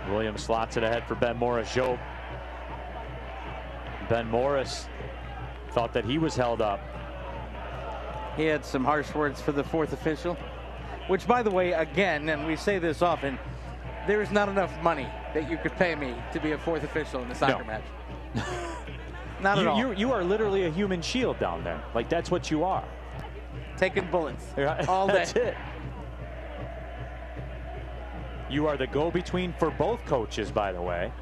Williams slots it ahead for Ben Morris. Jope. Ben Morris thought that he was held up. He had some harsh words for the fourth official, which, by the way, again, and we say this often, there is not enough money that you could pay me to be a fourth official in a soccer match. Not at all. You are literally a human shield down there. Like, that's what you are. Taking bullets all day. That's it. You are the go-between for both coaches, by the way.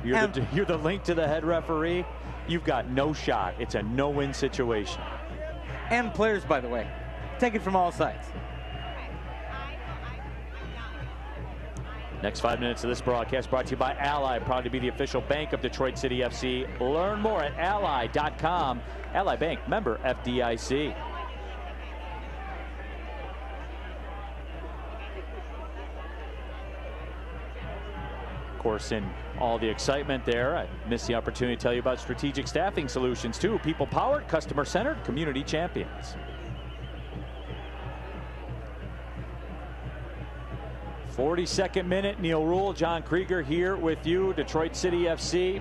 You're the link to the head referee. You've got no shot. It's a no-win situation. And players, by the way. Take it from all sides. Next 5 minutes of this broadcast brought to you by Ally, proud to be the official bank of Detroit City FC. Learn more at ally.com. Ally Bank, member FDIC. Of course, in all the excitement there, I missed the opportunity to tell you about Strategic Staffing Solutions too. People-powered, customer-centered, community champions. 42nd minute, Neil Rule, John Krieger here with you. Detroit City FC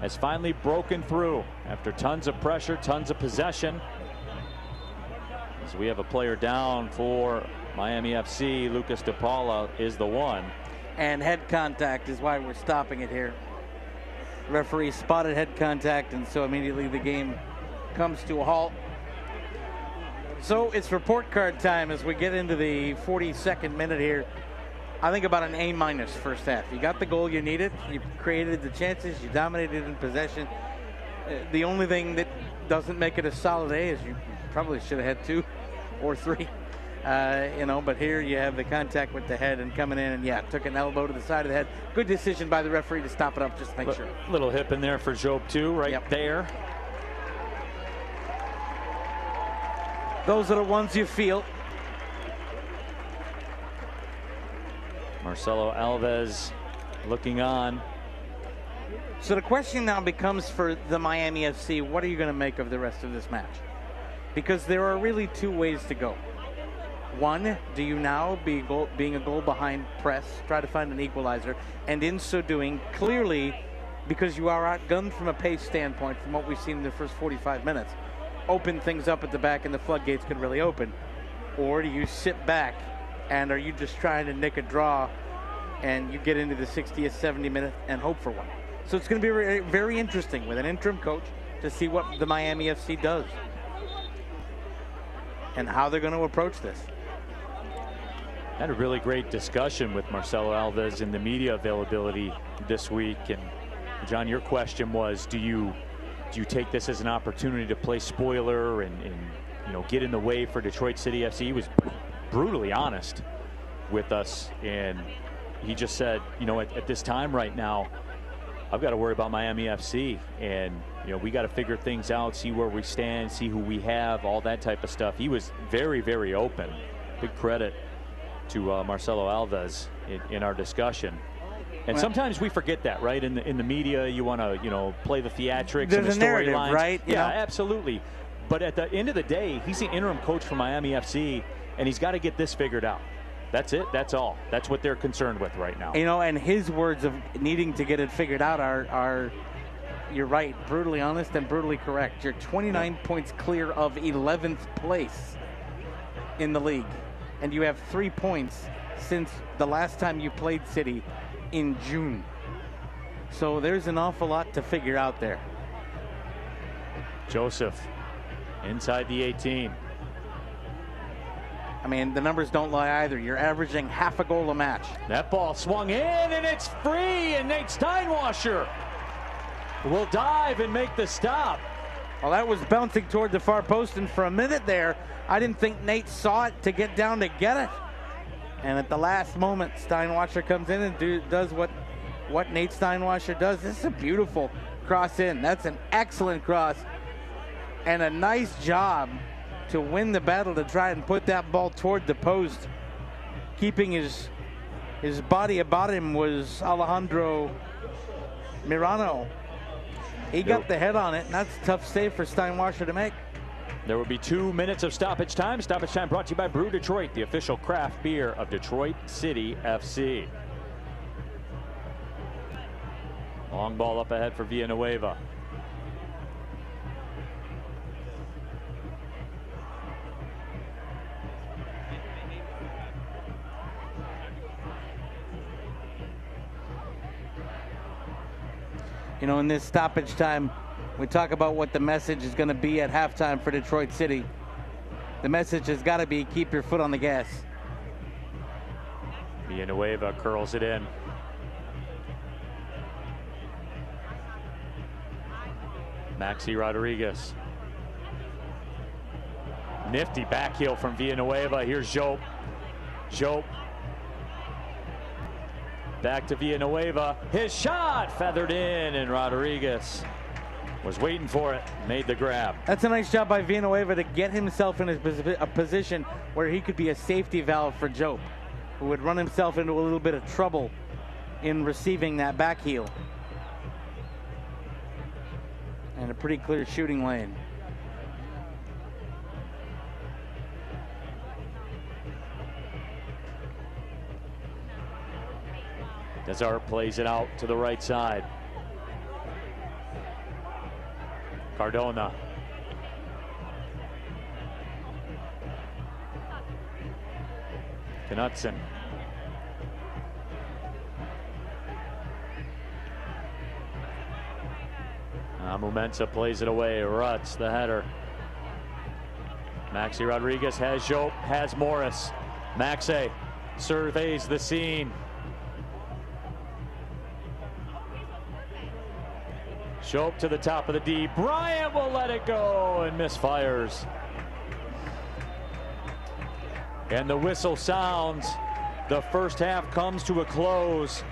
has finally broken through after tons of pressure, tons of possession. As we have a player down for Miami FC, Lucas DePaula is the one. And head contact is why we're stopping it here. Referee spotted head contact, and so immediately the game comes to a halt. So it's report card time as we get into the 42nd minute here. I think about an A- first half. You got the goal you needed. You created the chances. You dominated in possession. The only thing that doesn't make it a solid A is you probably should have had 2 or 3. But here you have the contact with the head and coming in and took an elbow to the side of the head. Good decision by the referee to stop it up just to make sure. Little hip in there for Jope too, right there. Those are the ones you feel. Marcelo Alves looking on. So the question now becomes for the Miami FC, what are you going to make of the rest of this match? Because there are really 2 ways to go. One, do you now, being a goal behind press, try to find an equalizer, and in so doing, clearly, because you are outgunned from a pace standpoint from what we've seen in the first 45 minutes, open things up at the back and the floodgates could really open? Or do you sit back and are you just trying to nick a draw and you get into the 60th, 70th minute and hope for one? So it's going to be very, very interesting with an interim coach to see what the Miami FC does and how they're going to approach this. Had a really great discussion with Marcelo Alves in the media availability this week. And John, your question was, do you take this as an opportunity to play spoiler and get in the way for Detroit City FC? He was brutally honest with us, and he just said, at this time right now, I've got to worry about Miami FC, and we got to figure things out, see where we stand, see who we have, all that type of stuff. He was very, very open. Big credit to Marcelo Alves in our discussion. And sometimes we forget that, right? In the media, you want to play the theatrics and the storylines, right? Yeah, absolutely. But at the end of the day, he's the interim coach for Miami FC, and he's got to get this figured out. That's it. That's all. That's what they're concerned with right now. And his words of needing to get it figured out are you're right. Brutally honest and brutally correct. You're 29 points clear of 11th place in the league. And you have 3 points since the last time you played City in June. So there's an awful lot to figure out there. Joseph inside the 18. I mean, the numbers don't lie either. You're averaging half a goal a match. That ball swung in, and it's free, and Nate Steinwasser will dive and make the stop. Well, that was bouncing toward the far post, and for a minute there, I didn't think Nate saw it to get down to get it. And at the last moment, Steinwasser comes in and does what Nate Steinwasser does. This is a beautiful cross in. That's an excellent cross, and a nice job to win the battle to try and put that ball toward the post. Keeping his body about him was Alejandro Mirano. He got the head on it, and that's a tough save for Steinwasser to make. There will be 2 minutes of stoppage time. Stoppage time brought to you by Brew Detroit, the official craft beer of Detroit City FC. Long ball up ahead for Villanueva. You know, in this stoppage time, we talk about what the message is going to be at halftime for Detroit City. The message has got to be keep your foot on the gas. Villanueva curls it in. Maxi Rodriguez. Nifty back heel from Villanueva. Here's Jope. Jope. Back to Villanueva. His shot feathered in, and Rodriguez was waiting for it. Made the grab. That's a nice job by Villanueva to get himself in a position where he could be a safety valve for Jope, who would run himself into a little bit of trouble in receiving that back heel. And a pretty clear shooting lane. Desart plays it out to the right side. Cardona. Knutson. Mumensa plays it away. Rutz, the header. Maxi Rodriguez has Jope, has Morris. Maxe surveys the scene. Jope to the top of the D. Bryant will let it go and misfires. And the whistle sounds. The first half comes to a close.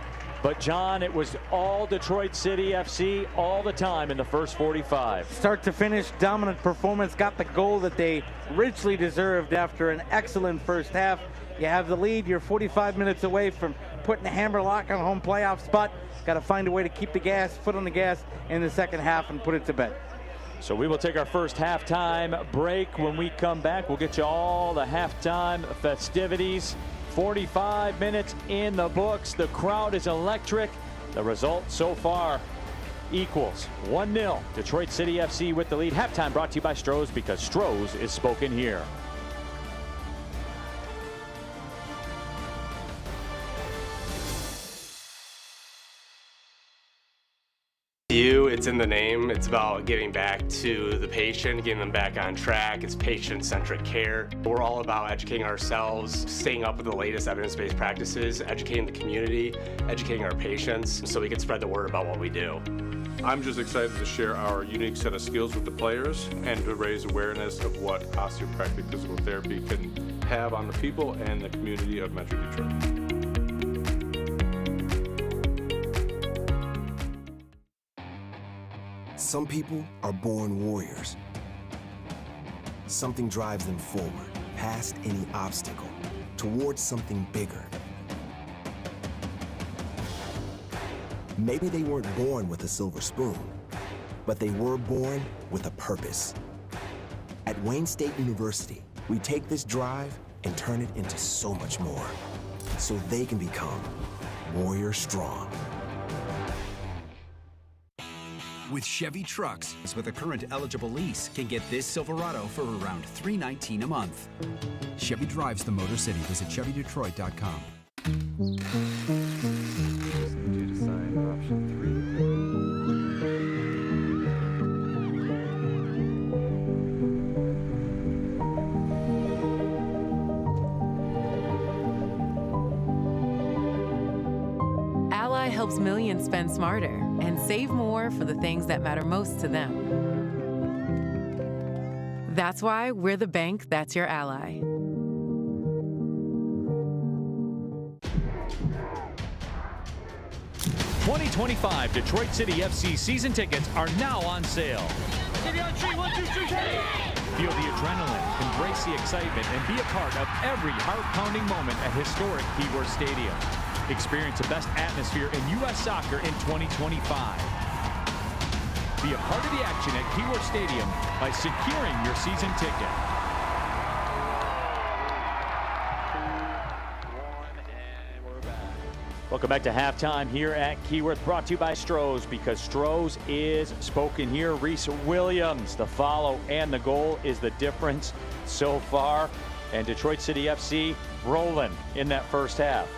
But John, it was all Detroit City FC all the time in the first 45. Start to finish, dominant performance. Got the goal that they richly deserved after an excellent first half. You have the lead. You're 45 minutes away from putting a hammerlock on home playoff spot. Got to find a way to keep the foot on the gas in the second half and put it to bed. So we will take our first halftime break. When we come back, we'll get you all the halftime festivities. 45 minutes in the books. The crowd is electric. The result so far equals 1-0. Detroit City FC with the lead. Halftime brought to you by Stroh's, because Stroh's is spoken here. It's in the name. It's about giving back to the patient, getting them back on track. It's patient-centric care. We're all about educating ourselves, staying up with the latest evidence-based practices, educating the community, educating our patients, so we can spread the word about what we do. I'm just excited to share our unique set of skills with the players and to raise awareness of what osteopathic physical therapy can have on the people and the community of Metro Detroit. Some people are born warriors. Something drives them forward, past any obstacle, towards something bigger. Maybe they weren't born with a silver spoon, but they were born with a purpose. At Wayne State University, we take this drive and turn it into so much more, so they can become warrior strong. With Chevy trucks, with a current eligible lease, can get this Silverado for around $319 a month. Chevy drives the Motor City. Visit ChevyDetroit.com. Ally helps millions spend smarter and save more for the things that matter most to them. That's why we're the bank that's your ally. '25 Detroit City FC season tickets are now on sale. Feel the adrenaline, embrace the excitement, and be a part of every heart-pounding moment at historic Keyworth Stadium. Experience the best atmosphere in U.S. soccer in 2025. Be a part of the action at Keyworth Stadium by securing your season ticket. Welcome back to halftime here at Keyworth, brought to you by Stroh's, because Stroh's is spoken here. Reese Williams, the follow and the goal is the difference so far. And Detroit City FC rolling in that first half.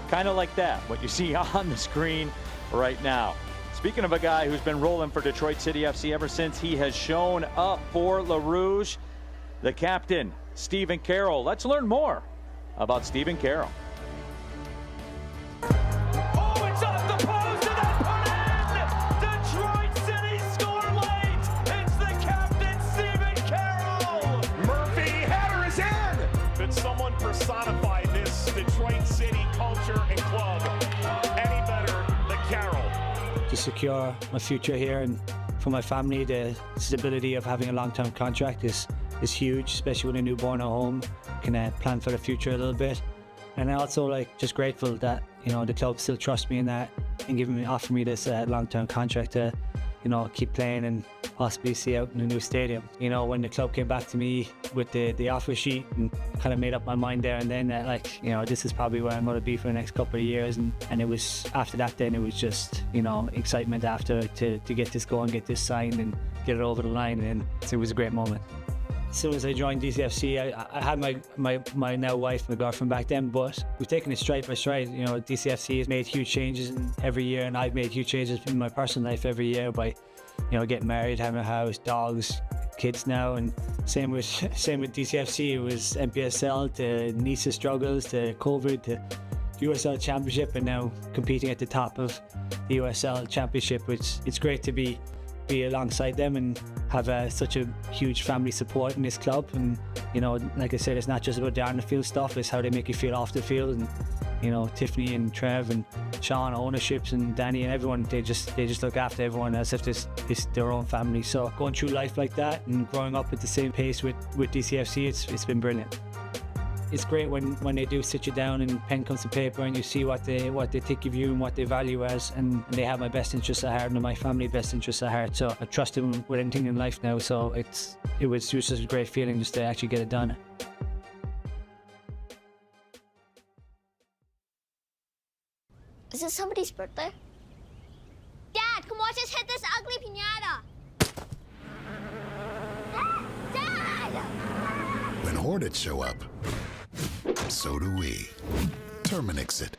Kind of like that, what you see on the screen right now. Speaking of a guy who's been rolling for Detroit City FC ever since he has shown up for La Rouge, the captain, Stephen Carroll. Let's learn more about Stephen Carroll. Personify this Detroit City culture and club any better than Carroll. To secure my future here and for my family, the stability of having a long-term contract is huge, especially with a newborn at home. Can plan for the future a little bit, and I also just grateful that the club still trusts me in that and offer me this long-term contract to keep playing and possibly see out in a new stadium. When the club came back to me with the offer sheet and kind of made up my mind there and then that this is probably where I'm going to be for the next couple of years, and it was after that then it was just excitement after to get this going, get this signed and get it over the line, and it was a great moment. As soon as I joined DCFC, I had my now wife, my girlfriend back then, but we've taken it stride by stride. DCFC has made huge changes every year, and I've made huge changes in my personal life every year by, getting married, having a house, dogs, kids now, and same with DCFC. It was NPSL to NISA struggles to COVID to USL Championship, and now competing at the top of the USL Championship, which it's great to be alongside them and have such a huge family support in this club. And like I said, it's not just about the on the field stuff, it's how they make you feel off the field. And Tiffany and Trev and Sean, ownerships, and Danny and everyone, they just look after everyone as if this is their own family. So going through life like that and growing up at the same pace with DCFC, it's been brilliant. It's great when they do sit you down and pen comes to paper and you see what they think of you and what they value as, and they have my best interests at heart and my family best interests at heart. So I trust them with anything in life now. So it was just a great feeling just to actually get it done. Is it somebody's birthday? Dad, come watch us hit this ugly piñata. Dad! When Hornets show up, so do we. Terminix it.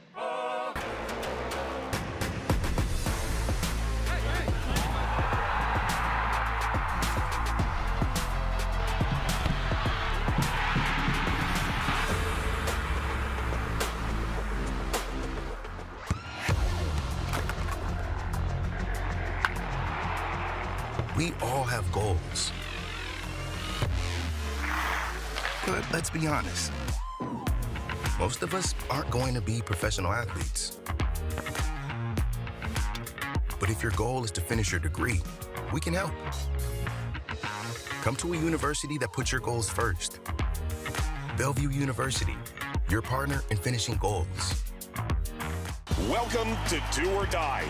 We all have goals. But let's be honest. Most of us aren't going to be professional athletes. But if your goal is to finish your degree, we can help. Come to a university that puts your goals first. Bellevue University, your partner in finishing goals. Welcome to Do or Die.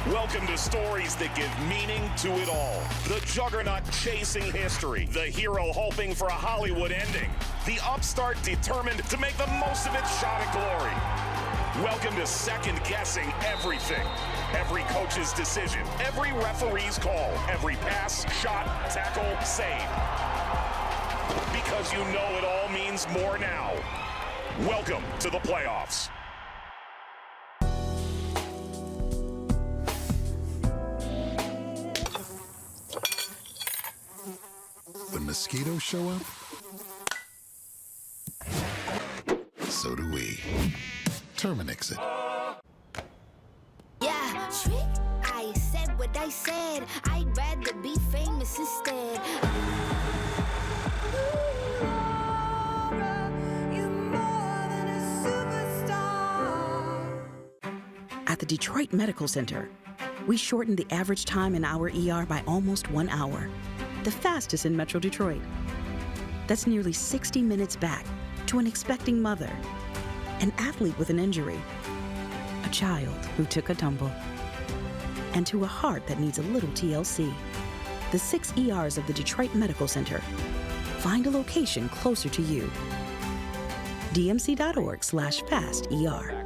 Welcome to stories that give meaning to it all. The juggernaut chasing history. The hero hoping for a Hollywood ending. The upstart determined to make the most of its shot at glory. Welcome to second guessing everything. Every coach's decision, every referee's call, every pass, shot, tackle, save. Because you know it all means more now. Welcome to the playoffs. When mosquitoes show up, so do we. Terminix it. Yeah, I said what I said. I'd rather be famous instead. At the Detroit Medical Center, we shortened the average time in our ER by almost 1 hour, the fastest in Metro Detroit. That's nearly 60 minutes back to an expecting mother, an athlete with an injury, a child who took a tumble, and to a heart that needs a little TLC. The 6 ERs of the Detroit Medical Center. Find a location closer to you. dmc.org/FastER.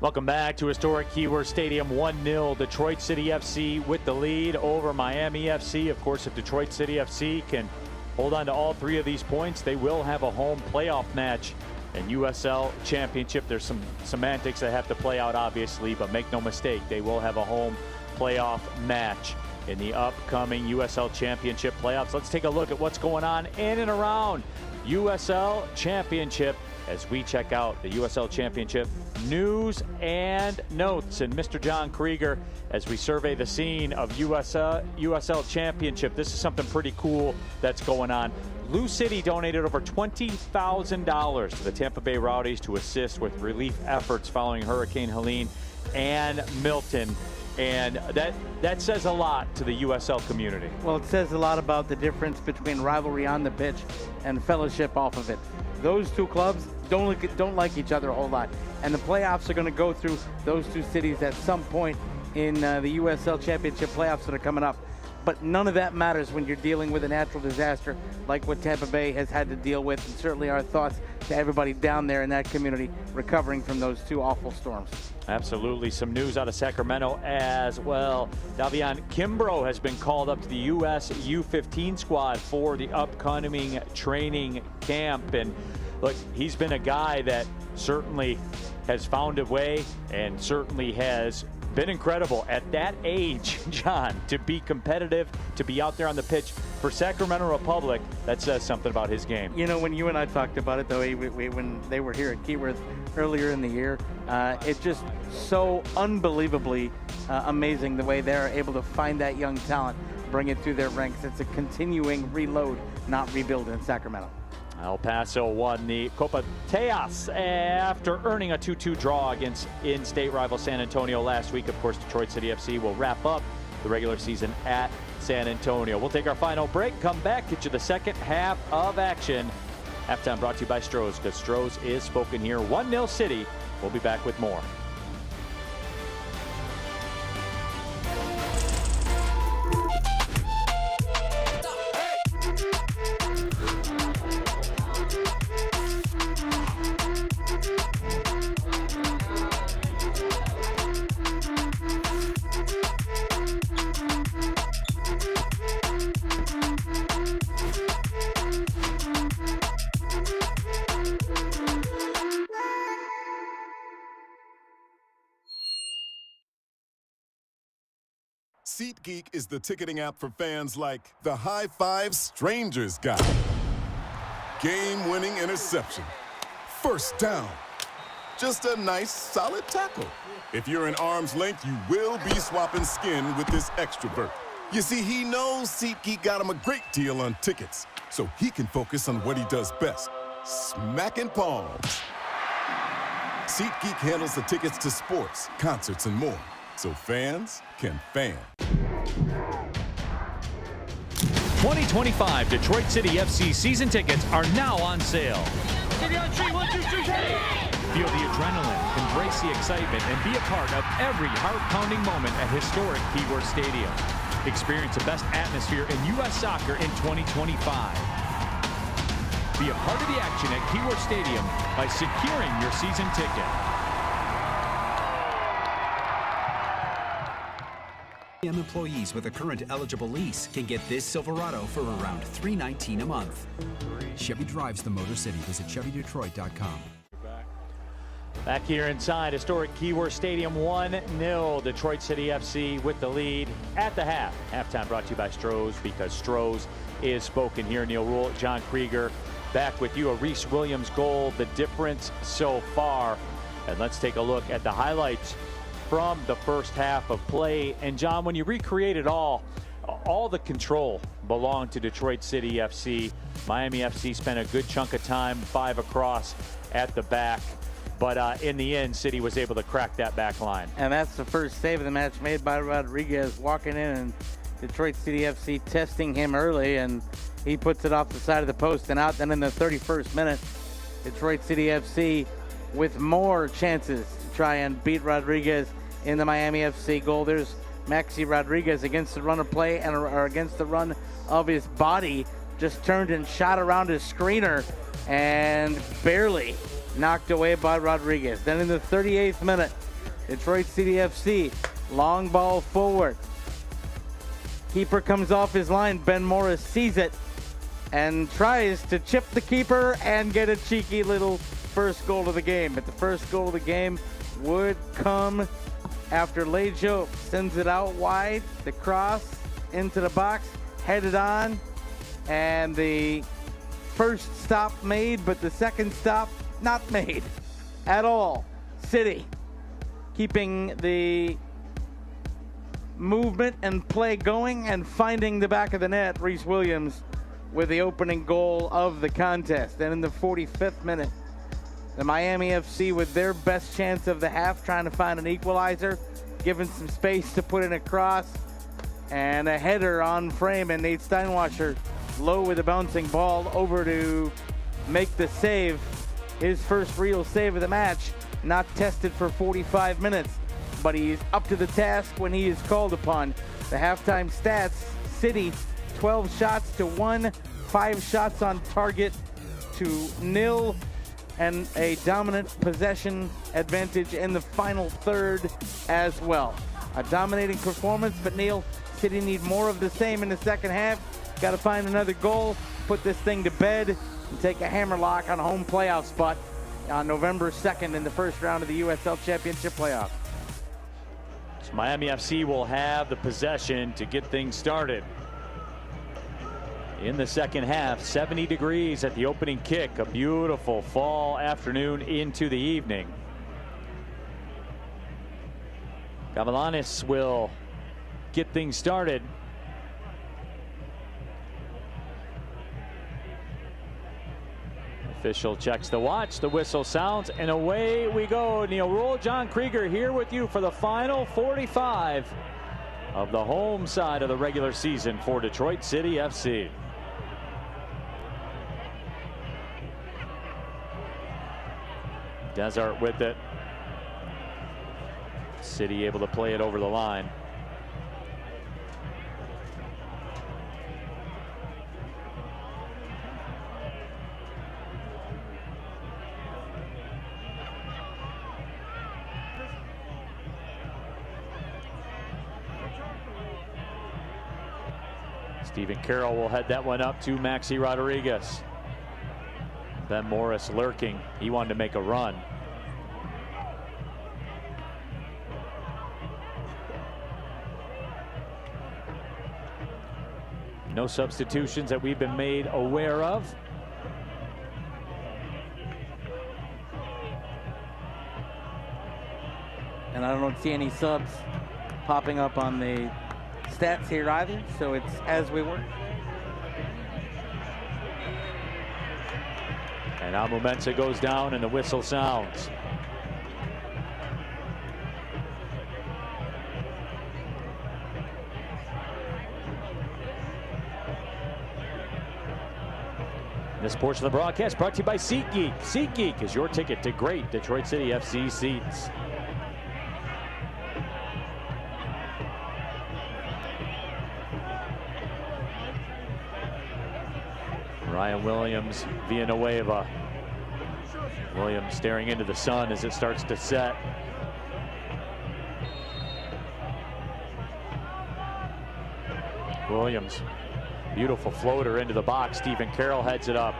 Welcome back to historic Keyworth Stadium. 1-0 Detroit City FC with the lead over Miami FC. Of course, if Detroit City FC can hold on to all 3 of these points, they will have a home playoff match in USL Championship. There's some semantics that have to play out, obviously, but make no mistake, they will have a home playoff match in the upcoming USL Championship playoffs. Let's take a look at what's going on in and around USL Championship as we check out the USL Championship news and notes. And Mr. John Krieger, as we survey the scene of USL Championship, this is something pretty cool that's going on. Lou City donated over $20,000 to the Tampa Bay Rowdies to assist with relief efforts following Hurricane Helene and Milton. And that says a lot to the USL community. Well, it says a lot about the difference between rivalry on the pitch and fellowship off of it. Those 2 clubs don't like each other a whole lot. And the playoffs are going to go through those 2 cities at some point in the USL Championship playoffs that are coming up. But none of that matters when you're dealing with a natural disaster like what Tampa Bay has had to deal with. And certainly our thoughts to everybody down there in that community recovering from those 2 awful storms. Absolutely. Some news out of Sacramento as well. Davion Kimbrough has been called up to the U.S. U15 squad for the upcoming training camp. And look, he's been a guy that certainly has found a way and certainly has been incredible at that age, John, to be competitive, to be out there on the pitch for Sacramento Republic. That says something about his game. You know, when you and I talked about it, though, when they were here at Keyworth earlier in the year, it's just so unbelievably amazing the way they're able to find that young talent, bring it through their ranks. It's a continuing reload, not rebuild in Sacramento. El Paso won the Copa Tejas after earning a 2-2 draw against in-state rival San Antonio last week. Of course, Detroit City FC will wrap up the regular season at San Antonio. We'll take our final break, come back, get you the second half of action. Halftime brought to you by Stroh's, because Stroh's is spoken here. 1-0 City. We'll be back with more. SeatGeek is the ticketing app for fans like the high five strangers got. Game-winning interception. First down. Just a nice, solid tackle. If you're in arm's length, you will be swapping skin with this extrovert. You see, he knows SeatGeek got him a great deal on tickets, so he can focus on what he does best, smacking palms. SeatGeek handles the tickets to sports, concerts, and more, so fans can fan. 2025 Detroit City FC season tickets are now on sale. Feel the adrenaline, embrace the excitement, and be a part of every heart-pounding moment at historic Keyworth Stadium. Experience the best atmosphere in U.S. soccer in 2025. Be a part of the action at Keyworth Stadium by securing your season ticket. Employees with a current eligible lease can get this Silverado for around $319 a month. Chevy drives the Motor City. Visit ChevyDetroit.com. Back here inside historic Keyworth Stadium, 1-0 Detroit City FC with the lead at the half. Halftime brought to you by Stroh's, because Stroh's is spoken here. Neil Rule, John Krieger back with you. A Reese Williams goal, the difference so far. And let's take a look at the highlights from the first half of play. And John, when you recreate it all the control belonged to Detroit City FC. Miami FC spent a good chunk of time, 5 across at the back. But in the end, City was able to crack that back line. And that's the first save of the match made by Rodriguez, walking in, and Detroit City FC testing him early, and he puts it off the side of the post and out. Then in the 31st minute, Detroit City FC with more chances to try and beat Rodriguez in the Miami FC goal. There's Maxi Rodriguez against the run of play or against the run of his body, just turned and shot around his screener and barely knocked away by Rodriguez. Then in the 38th minute, Detroit City FC, long ball forward. Keeper comes off his line. Ben Morris sees it and tries to chip the keeper and get a cheeky little first goal of the game. But the first goal of the game would come after Lejo sends it out wide, the cross into the box, headed on, and the first stop made, but the second stop not made at all. City keeping the movement and play going and finding the back of the net. Reese Williams with the opening goal of the contest. And in the 45th minute, the Miami FC with their best chance of the half, trying to find an equalizer, given some space to put in a cross, and a header on frame, and Nate Steinwasser low with a bouncing ball over to make the save. His first real save of the match, not tested for 45 minutes, but he's up to the task when he is called upon. The halftime stats: City 12 shots to 1, 5 shots on target to 0, and a dominant possession advantage in the final third as well. A dominating performance, but Neil, City need more of the same in the second half. Got to find another goal, put this thing to bed, and take a hammerlock on a home playoff spot on November 2nd in the first round of the USL Championship playoff. So Miami FC will have the possession to get things started. In the second half, 70 degrees at the opening kick. A beautiful fall afternoon into the evening. Gavilanes will get things started. Official checks the watch, the whistle sounds, and away we go. Neil Rule, John Krieger here with you for the final 45 of the home side of the regular season for Detroit City FC. Desert with it. City able to play it over the line. Stephen Carroll will head that one up to Maxi Rodriguez. Ben Morris lurking. He wanted to make a run. No substitutions that we've been made aware of. And I don't see any subs popping up on the stats here either, so it's as we were. And now Momensa goes down and the whistle sounds. This portion of the broadcast brought to you by SeatGeek. SeatGeek is your ticket to great Detroit City FC seats. Ryan Williams, Villanueva. Williams staring into the sun as it starts to set. Williams, beautiful floater into the box. Stephen Carroll heads it up.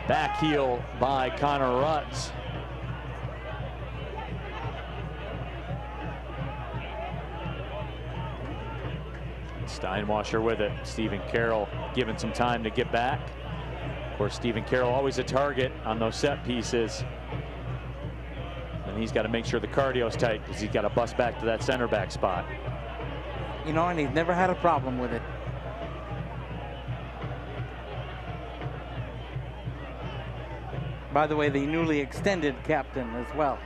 Back heel by Connor Rutz. Steinwasser with it. Stephen Carroll given some time to get back. Of course, Stephen Carroll always a target on those set pieces. And he's got to make sure the cardio's tight because he's got to bust back to that center back spot. You know, and he's never had a problem with it. By the way, the newly extended captain as well.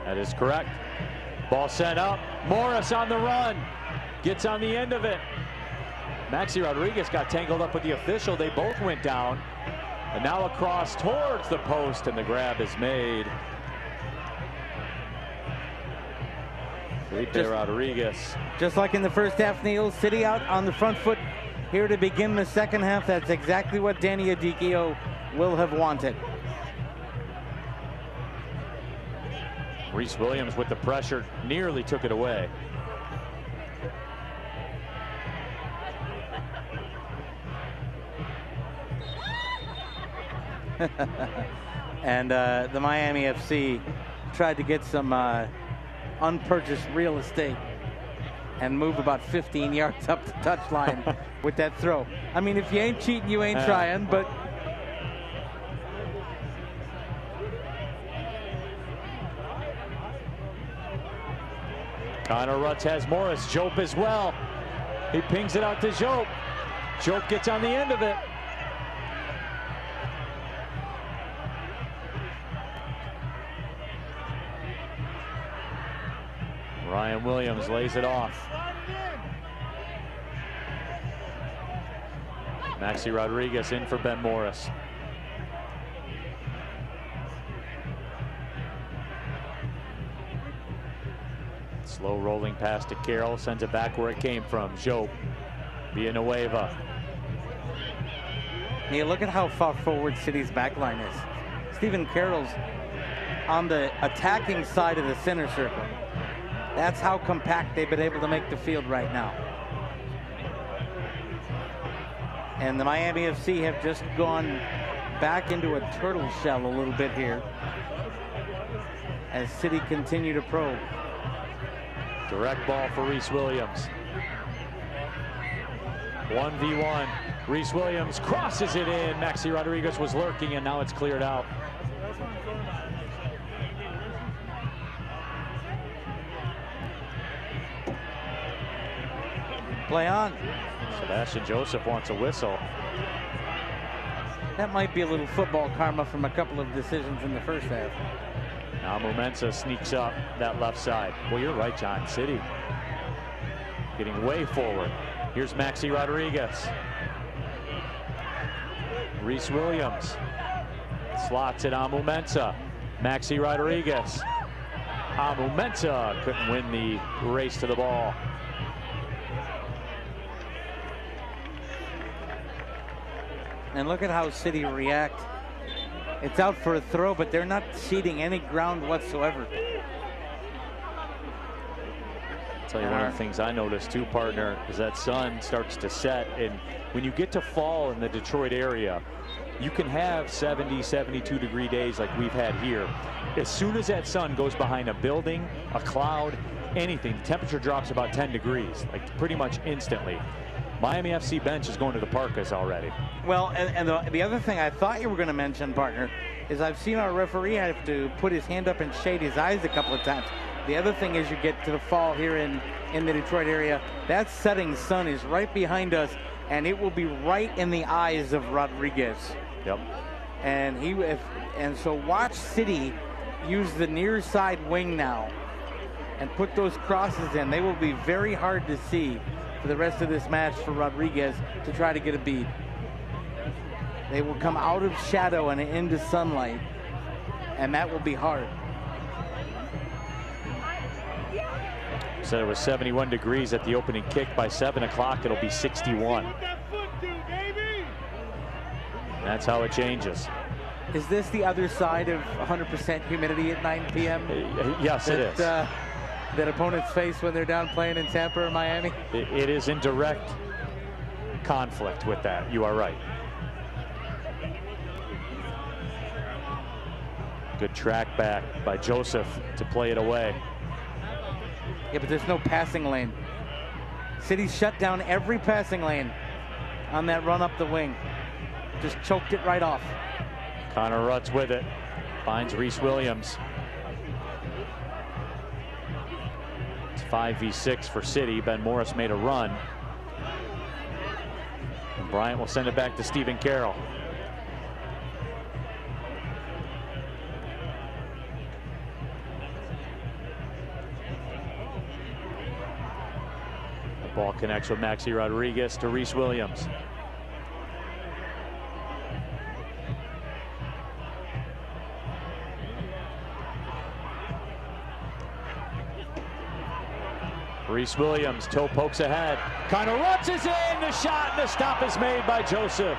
That is correct. Ball sent up. Morris on the run. Gets on the end of it. Maxi Rodriguez got tangled up with the official. They both went down. And now across towards the post, and the grab is made. Felipe Rodriguez. Just like in the first half, Neil, City out on the front foot here to begin the second half. That's exactly what Danny Adikio will have wanted. Reese Williams with the pressure nearly took it away. And the Miami FC tried to get some unpurchased real estate and move about 15 yards up the touchline with that throw. I mean, if you ain't cheating, you ain't trying, but Connor Rutz has Morris. Jope as well. He pings it out to Jope. Jope gets on the end of it. Ryan Williams lays it off. Maxi Rodriguez in for Ben Morris. Slow rolling pass to Carroll, sends it back where it came from. Jope, Villanueva. Hey, look at how far forward City's back line is. Stephen Carroll's on the attacking side of the center circle. That's how compact they've been able to make the field right now. And the Miami FC have just gone back into a turtle shell a little bit here as City continue to probe. Direct ball for Reese Williams. 1v1. Reese Williams crosses it in. Maxi Rodriguez was lurking, and now it's cleared out. Play on. Sebastian Joseph wants a whistle. That might be a little football karma from a couple of decisions in the first half. Now Momensa sneaks up that left side. Well, you're right, John. City getting way forward. Here's Maxi Rodriguez. Reese Williams slots it on Momensa. Maxi Rodriguez. Momensa couldn't win the race to the ball. And look at how City react. It's out for a throw, but they're not ceding any ground whatsoever. I'll tell you one of the things I noticed too, partner, is that sun starts to set. And when you get to fall in the Detroit area, you can have 70, 72 degree days like we've had here. As soon as that sun goes behind a building, a cloud, anything, the temperature drops about 10 degrees, like pretty much instantly. Miami FC bench is going to the parkas already. Well, and the other thing I thought you were going to mention, partner, is I've seen our referee have to put his hand up and shade his eyes a couple of times. The other thing is you get to the fall here in the Detroit area, that setting sun is right behind us, and it will be right in the eyes of Rodriguez. Yep. And so watch City use the near side wing now and put those crosses in. They will be very hard to see for the rest of this match for Rodriguez to try to get a bead. They will come out of shadow and into sunlight, and that will be hard. Said it was 71 degrees at the opening kick. By 7 o'clock, it'll be 61. That's how it changes. Is this the other side of 100% humidity at 9 p.m.? Yes, it is. That opponents face when they're down playing in Tampa or Miami? It is in direct conflict with that. You are right. Good track back by Joseph to play it away. Yeah, but there's no passing lane. City shut down every passing lane on that run up the wing. Just choked it right off. Connor Rutz with it. Finds Reese Williams. It's 5v6 for City. Ben Morris made a run. And Bryant will send it back to Stephen Carroll. The ball connects with Maxi Rodriguez to Reese Williams. Reese Williams, toe pokes ahead. Connor Rutz is in, the shot, and the stop is made by Joseph.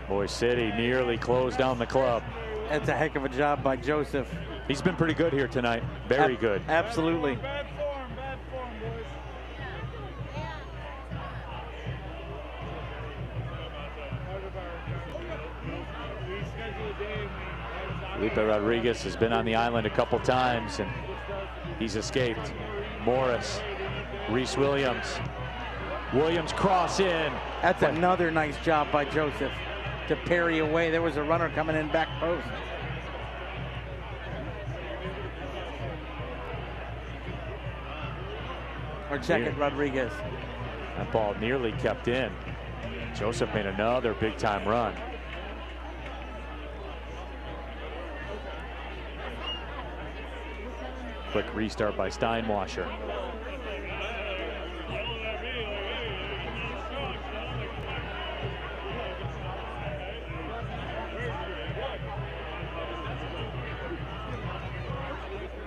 Boy, City nearly closed down the club. That's a heck of a job by Joseph. He's been pretty good here tonight. Very good. Absolutely. Felipe Rodriguez has been on the island a couple times and he's escaped. Morris, Reese Williams. Williams cross in. That's another nice job by Joseph to parry away. There was a runner coming in back post. Or check it, Rodriguez. That ball nearly kept in. Joseph made another big time run. Quick restart by Steinwasher.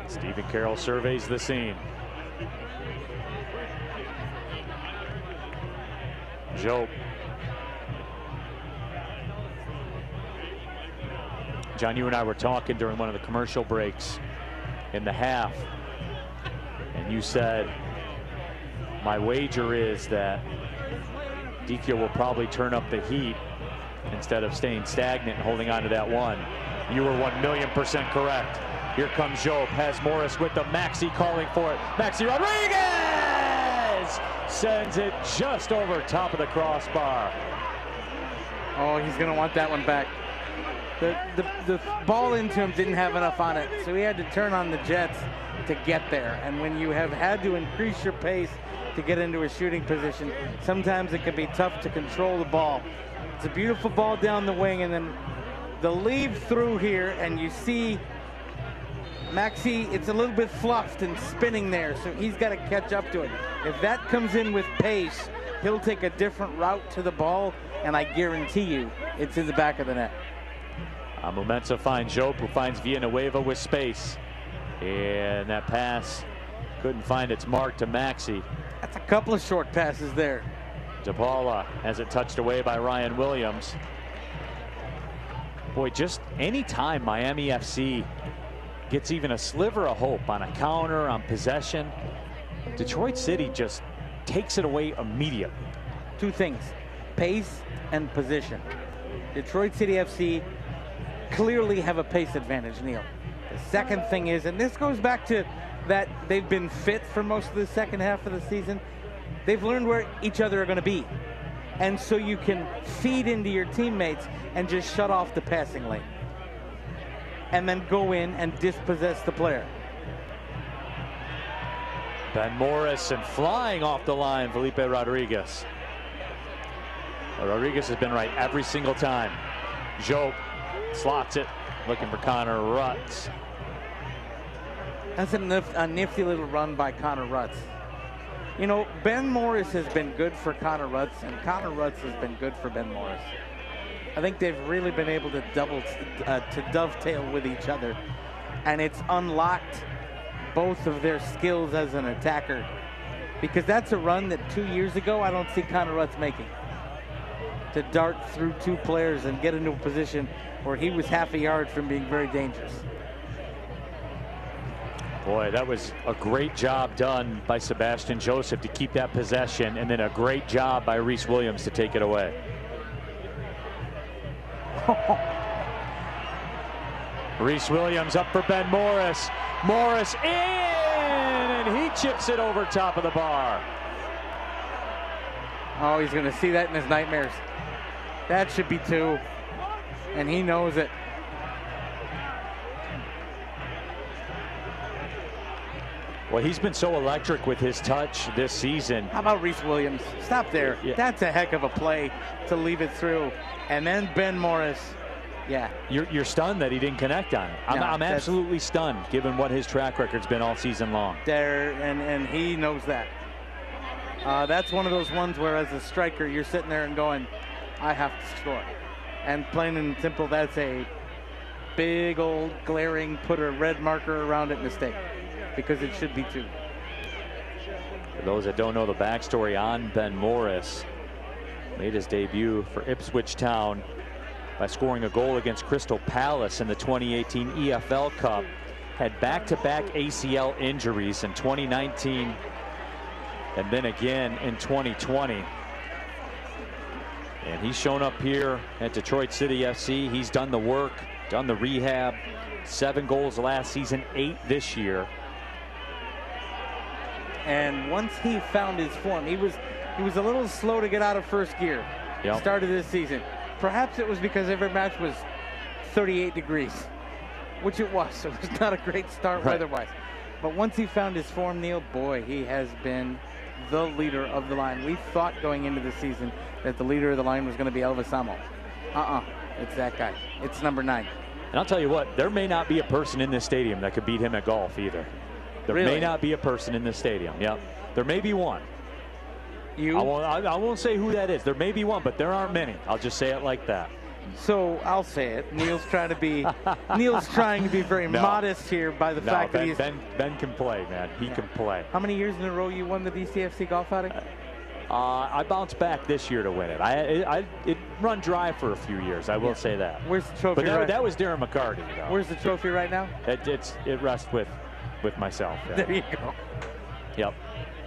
Stephen Carroll surveys the scene. Joe. John, you and I were talking during one of the commercial breaks in the half, and you said, my wager is that Dikio will probably turn up the heat instead of staying stagnant and holding on to that one. You were 1,000,000% correct. Here comes Job, has Morris with the Maxi calling for it. Maxi Rodriguez sends it just over top of the crossbar. Oh, he's gonna want that one back. The ball into him didn't have enough on it, so he had to turn on the jets to get there. And when you have had to increase your pace to get into a shooting position, sometimes it can be tough to control the ball. It's a beautiful ball down the wing, and then the lead through here, and you see Maxi, it's a little bit fluffed and spinning there, so he's got to catch up to it. If that comes in with pace, he'll take a different route to the ball, and I guarantee you it's in the back of the net. Momensa finds Job, who finds Villanueva with space. And that pass couldn't find its mark to Maxi. That's a couple of short passes there. DePaula has it touched away by Ryan Williams. Boy, just any time Miami FC gets even a sliver of hope on a counter, on possession, Detroit City just takes it away immediately. Two things, pace and position. Detroit City FC clearly have a pace advantage, Neil. The second thing is, and this goes back to that they've been fit for most of the second half of the season, they've learned where each other are going to be. And so you can feed into your teammates and just shut off the passing lane. And then go in and dispossess the player. Ben Morris and flying off the line, Felipe Rodriguez. Rodriguez has been right every single time. Job slots it, looking for Connor Rutz. That's a nifty little run by Connor Rutz. You know, Ben Morris has been good for Connor Rutz, and Connor Rutz has been good for Ben Morris. I think they've really been able to dovetail with each other, and it's unlocked both of their skills as an attacker, because that's a run that 2 years ago I don't see Connor Rutz making. To dart through two players and get into a position where he was half a yard from being very dangerous. Boy, that was a great job done by Sebastian Joseph to keep that possession, and then a great job by Reese Williams to take it away. Reese Williams up for Ben Morris. Morris in, and he chips it over top of the bar. Oh, he's going to see that in his nightmares. That should be 2, and he knows it. Well, he's been so electric with his touch this season. How about Reese Williams? Stop there. Yeah. That's a heck of a play to leave it through. And then Ben Morris. Yeah. You're stunned that he didn't connect on it. I'm absolutely stunned, given what his track record's been all season long. There, and he knows that. That's one of those ones where, as a striker, you're sitting there and going, I have to score. And plain and simple, that's a big old glaring, put a red marker around it mistake, because it should be 2. For those that don't know the backstory on Ben Morris, made his debut for Ipswich Town by scoring a goal against Crystal Palace in the 2018 EFL Cup. Had back-to-back ACL injuries in 2019 and then again in 2020. And he's shown up here at Detroit City FC. He's done the work, done the rehab. 7 goals last season, 8 this year. And once he found his form, he was a little slow to get out of first gear. Yep. Started this season. Perhaps it was because every match was 38 degrees, which it was. It was not a great start weather-wise. But once he found his form, Neil, boy, he has been the leader of the line. We thought going into the season that the leader of the line was going to be Elvis Amo. It's that guy. It's number 9. And I'll tell you what, there may not be a person in this stadium that could beat him at golf either. There may not be a person in this stadium. Yep. There may be one. You? I won't say who that is. There may be one, but there aren't many. I'll just say it like that. So I'll say it. Neil's trying to be very modest here by the fact that he's Ben can play, man. He can play. How many years in a row you won the DCFC golf outing? I bounced back this year to win it. It run dry for a few years. I will say that. Where's the trophy? But that was Darren McCarty, though. Where's the trophy right now? It rests with myself. Yeah. There you go. Yep.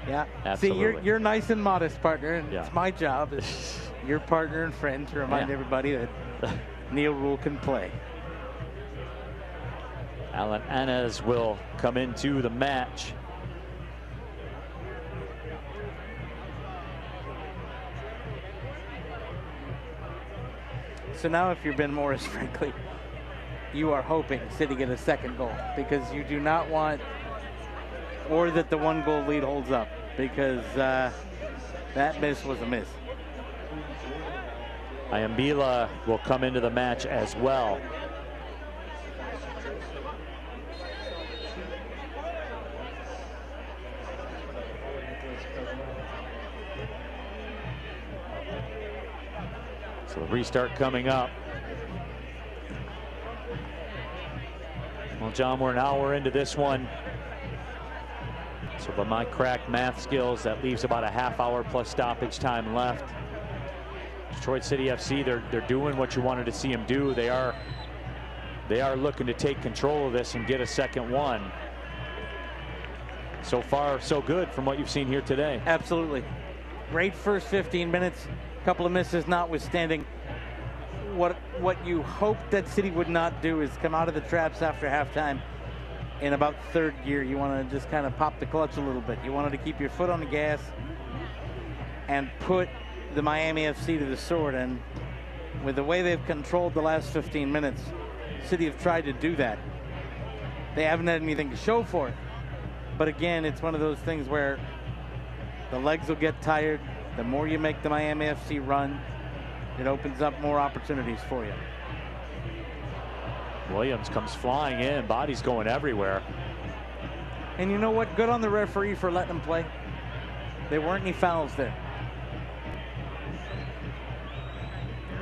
Yeah. Absolutely. See, you're nice and modest, partner, and it's my job as your partner and friend to remind everybody that Neil Rule can play. Alan Anez will come into the match. So now if you're Ben Morris, frankly, you are hoping City get a second goal, because you do not want, or that the 1-goal lead holds up, because that miss was a miss. Ayambila will come into the match as well. So the restart coming up. Well, John, we're an hour into this one. So by my cracked math skills, that leaves about a half-hour plus stoppage time left. Detroit City FC, they're doing what you wanted to see them do. They are looking to take control of this and get a second one. So far, so good from what you've seen here today. Absolutely. Great first 15 minutes. Couple of misses notwithstanding. What you hope that City would not do is come out of the traps after halftime in about third gear. You want to just kind of pop the clutch a little bit. You wanted to keep your foot on the gas and put the Miami FC to the sword. And with the way they've controlled the last 15 minutes, City have tried to do that. They haven't had anything to show for it. But again, it's one of those things where the legs will get tired. The more you make the Miami FC run, it opens up more opportunities for you. Williams comes flying in, body's going everywhere. And you know what? Good on the referee for letting him play. There weren't any fouls there.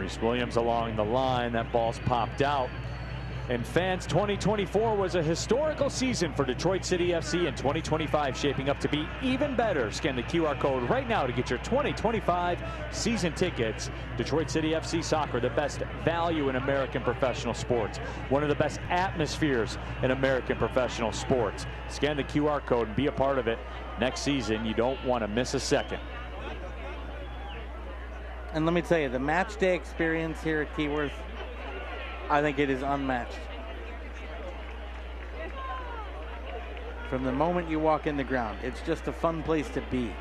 Reese Williams along the line. That ball's popped out. And fans, 2024 was a historical season for Detroit City FC, and 2025 shaping up to be even better. Scan the QR code right now to get your 2025 season tickets. Detroit City FC Soccer, the best value in American professional sports. One of the best atmospheres in American professional sports. Scan the QR code and be a part of it next season. You don't want to miss a second. And let me tell you, the match day experience here at Keyworth, I think it is unmatched. From the moment you walk in the ground, it's just a fun place to be.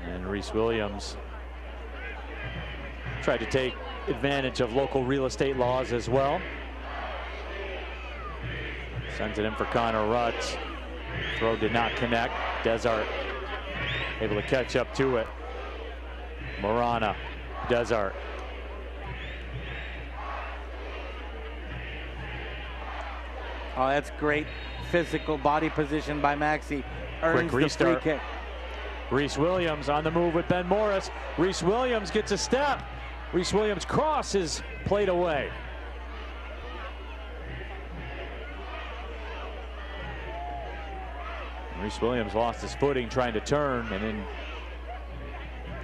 And Reese Williams tried to take advantage of local real estate laws as well. Sends it in for Connor Rutz. Throw did not connect. Desart able to catch up to it. Marana, Desart. Oh, that's great physical body position by Maxey. Earns Quick restart. the free kick. Reese Williams on the move with Ben Morris. Reese Williams gets a step. Reese Williams crosses, played away. Reese Williams lost his footing trying to turn, and in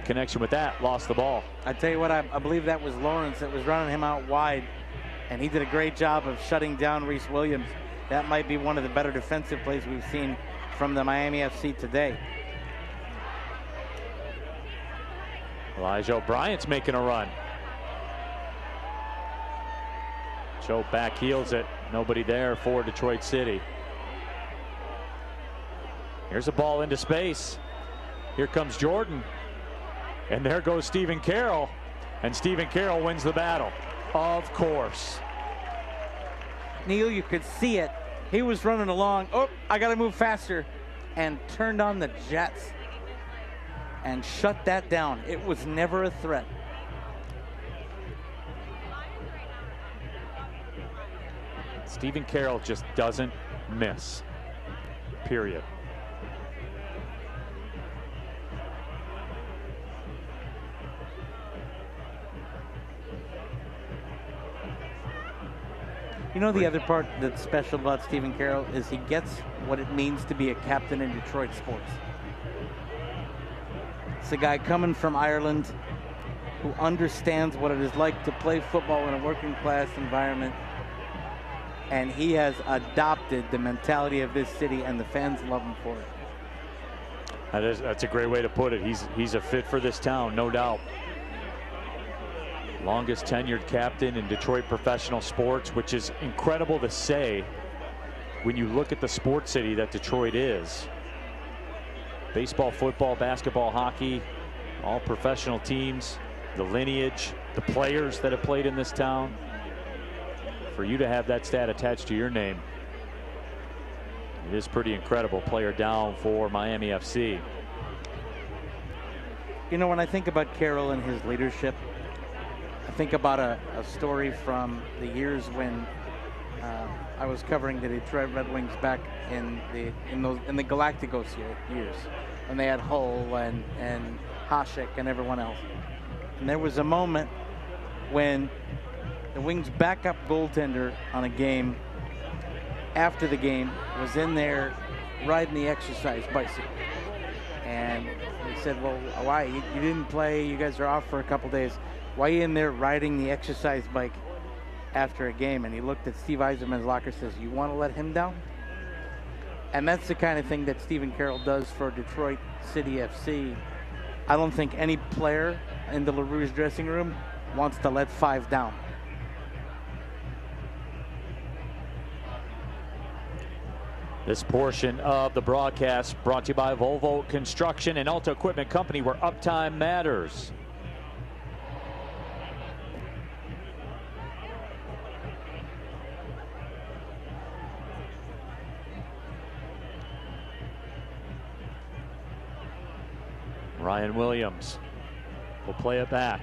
connection with that, lost the ball. I tell you what, I believe that was Lawrence that was running him out wide, and he did a great job of shutting down Reese Williams. That might be one of the better defensive plays we've seen from the Miami FC today. Elijah O'Brien's making a run. Joe back heels it. Nobody there for Detroit City. Here's a ball into space. Here comes Jordan. And there goes Stephen Carroll. And Stephen Carroll wins the battle. Of course. Neil, you could see it. He was running along. Oh, I got to move faster. And turned on the jets. And shut that down. It was never a threat. Stephen Carroll just doesn't miss. Period. You know, the other part that's special about Stephen Carroll is he gets what it means to be a captain in Detroit sports. It's a guy coming from Ireland who understands what it is like to play football in a working class environment. And he has adopted the mentality of this city, and the fans love him for it. That's a great way to put it. He's a fit for this town, no doubt. Longest tenured captain in Detroit professional sports, which is incredible to say when you look at the sports city that Detroit is. Baseball, football, basketball, hockey, all professional teams, the lineage, the players that have played in this town. For you to have that stat attached to your name, it is pretty incredible. Player down for Miami FC. You know, when I think about Carroll and his leadership, I think about a story from the years when I was covering the Detroit Red Wings back in the Galacticos years, when they had Hull and Hasek and everyone else. And there was a moment when the Wings' backup goaltender on a game, after the game, was in there riding the exercise bicycle. And they said, well, why? You didn't play, you guys are off for a couple days. Why are you in there riding the exercise bike after a game? And he looked at Steve Eiserman's locker, says, you want to let him down? And that's the kind of thing that Stephen Carroll does for Detroit City FC. I don't think any player in the LaRouche dressing room wants to let five down. This portion of the broadcast brought to you by Volvo Construction and Alta Equipment Company, where uptime matters. Ryan Williams will play it back.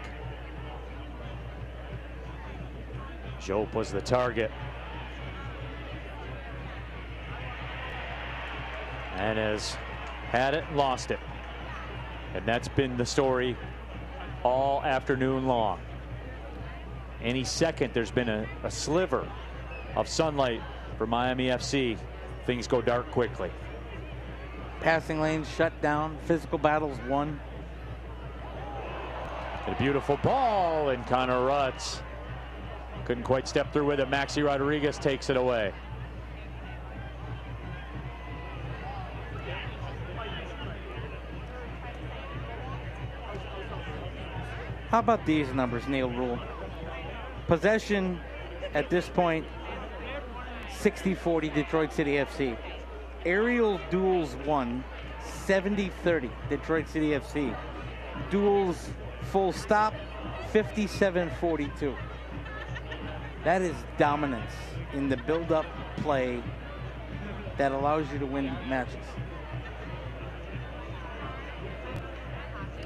Jope was the target. And has had it, lost it. And that's been the story all afternoon long. Any second there's been a sliver of sunlight for Miami FC, things go dark quickly. Passing lanes shut down, physical battles won. And a beautiful ball, and Connor Rutz couldn't quite step through with it. Maxi Rodriguez takes it away. How about these numbers, Neil Rule? Possession at this point, 60-40 Detroit City FC. Aerial duels won, 70-30 Detroit City FC. Duels full stop, 57-42. That is dominance in the build-up play that allows you to win matches.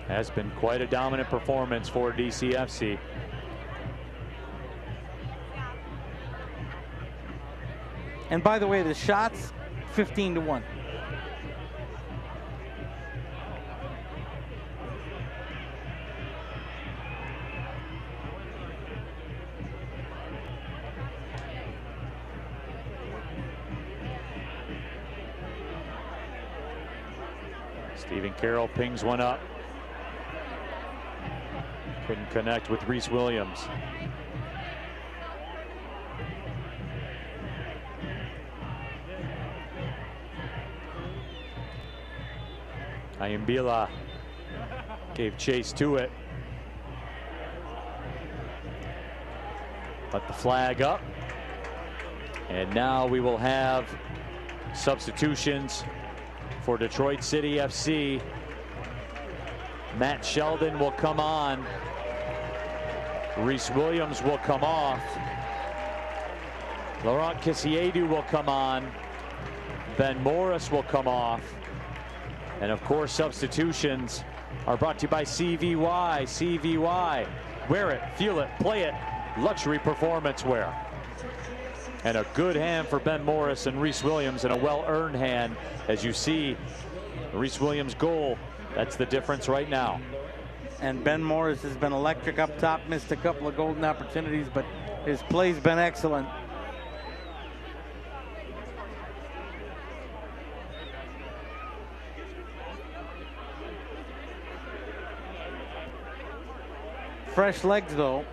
Has been quite a dominant performance for DCFC. And by the way, the shots, 15-1. Stephen Carroll pings one up. Couldn't connect with Reese Williams. Ayumbila gave chase to it. Let the flag up. And now we will have substitutions for Detroit City FC. Matt Sheldon will come on. Reese Williams will come off. Laurent Kissiedu will come on. Ben Morris will come off. And of course, substitutions are brought to you by CVY. CVY, wear it, feel it, play it, luxury performance wear. And a good hand for Ben Morris and Reese Williams, and a well-earned hand. As you see, Reese Williams' goal, that's the difference right now. And Ben Morris has been electric up top, missed a couple of golden opportunities, but his play's been excellent. Fresh legs, though.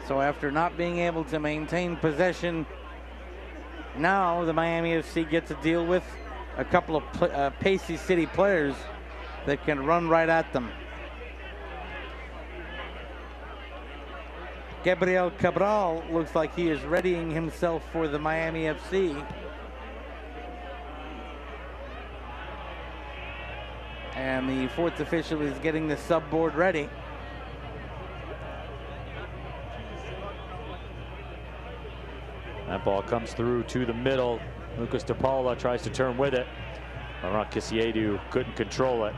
So after not being able to maintain possession, now the Miami FC get to deal with a couple of pacey City players that can run right at them. Gabriel Cabral looks like he is readying himself for the Miami FC. And the fourth official is getting the sub board ready. That ball comes through to the middle. Lucas DePaula tries to turn with it. Laurent Kissiedu couldn't control it.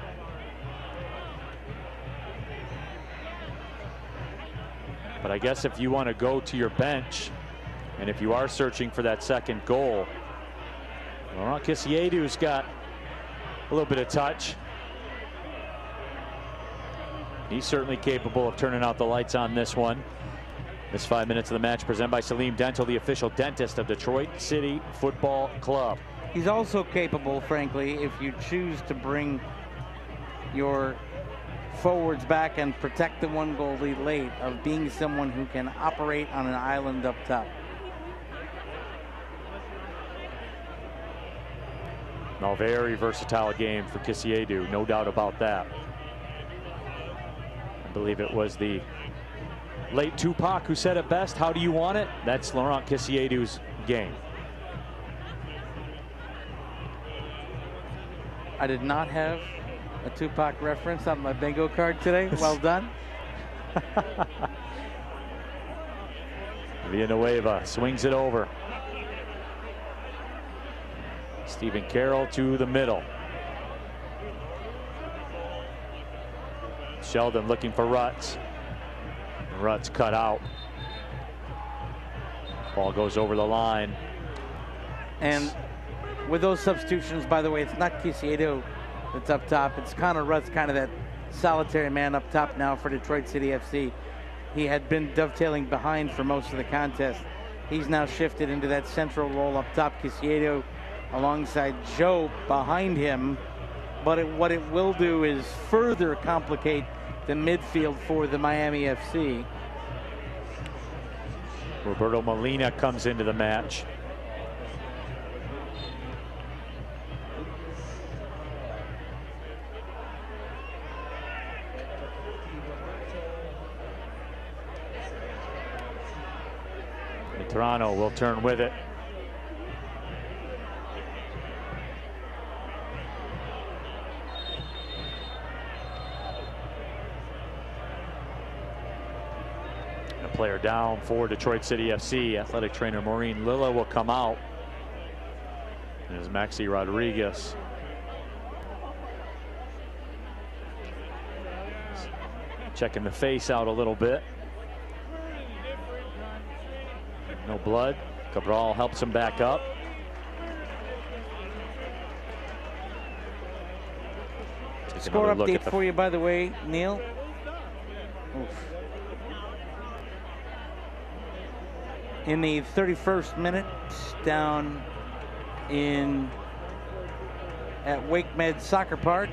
But I guess if you want to go to your bench, and if you are searching for that second goal, Laurent Kissiedu's got a little bit of touch. He's certainly capable of turning out the lights on this one. This 5 minutes of the match presented by Salim Dental, the official dentist of Detroit City Football Club. He's also capable, frankly, if you choose to bring your forwards back and protect the one goal lead late, of being someone who can operate on an island up top. No, very versatile game for Kissiedu, no doubt about that. I believe it was the late Tupac who said it best. How do you want it? That's Laurent Kissiedu's game. I did not have a Tupac reference on my bingo card today. Well done. Villanueva swings it over. Stephen Carroll to the middle. Sheldon looking for Rutz. Rutz cut out. Ball goes over the line. And with those substitutions, by the way, it's not Kissiedu that's up top. It's Connor Russ, kind of that solitary man up top now for Detroit City FC. He had been dovetailing behind for most of the contest. He's now shifted into that central role up top. Kisiedo alongside Joe behind him. But what it will do is further complicate the midfield for the Miami FC. Roberto Molina comes into the match. Toronto will turn with it. A player down for Detroit City FC. Athletic trainer Maureen Lilla will come out. And it's Maxi Rodriguez. Checking the face out a little bit. No blood. Cabral helps him back up. Score update for you, by the way, Neil. Oof. In the 31st minute, down at WakeMed Soccer Park,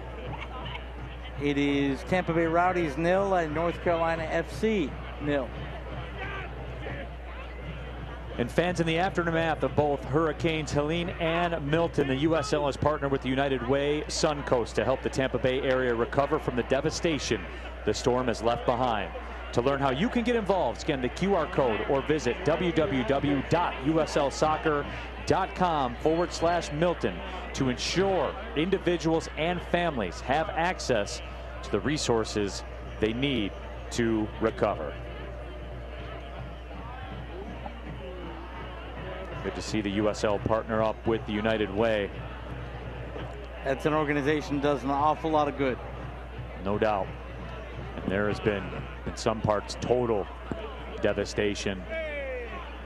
it is Tampa Bay Rowdies 0 and North Carolina FC 0. And fans, in the aftermath of both Hurricanes Helene and Milton, the USL has partnered with the United Way Suncoast to help the Tampa Bay area recover from the devastation the storm has left behind. To learn how you can get involved, scan the QR code or visit www.uslsoccer.com/Milton to ensure individuals and families have access to the resources they need to recover. Good to see the USL partner up with the United Way. That's an organization that does an awful lot of good. No doubt. And there has been, in some parts, total devastation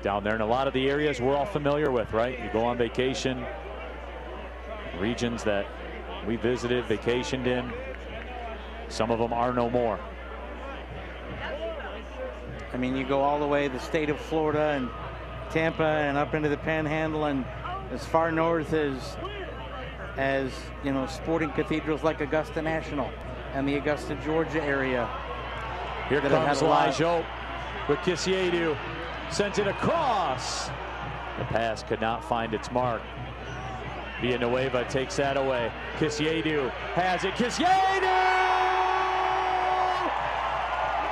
down there in a lot of the areas we're all familiar with, right? You go on vacation, regions that we visited, vacationed in, some of them are no more. I mean, you go all the way to the state of Florida and Tampa and up into the Panhandle and as far north as you know, sporting cathedrals like Augusta National and the Augusta, Georgia area. Here comes Elijah with Kisiedu. Sent it across. The pass could not find its mark. Villanueva takes that away. Kisiedu has it. Kisiedu!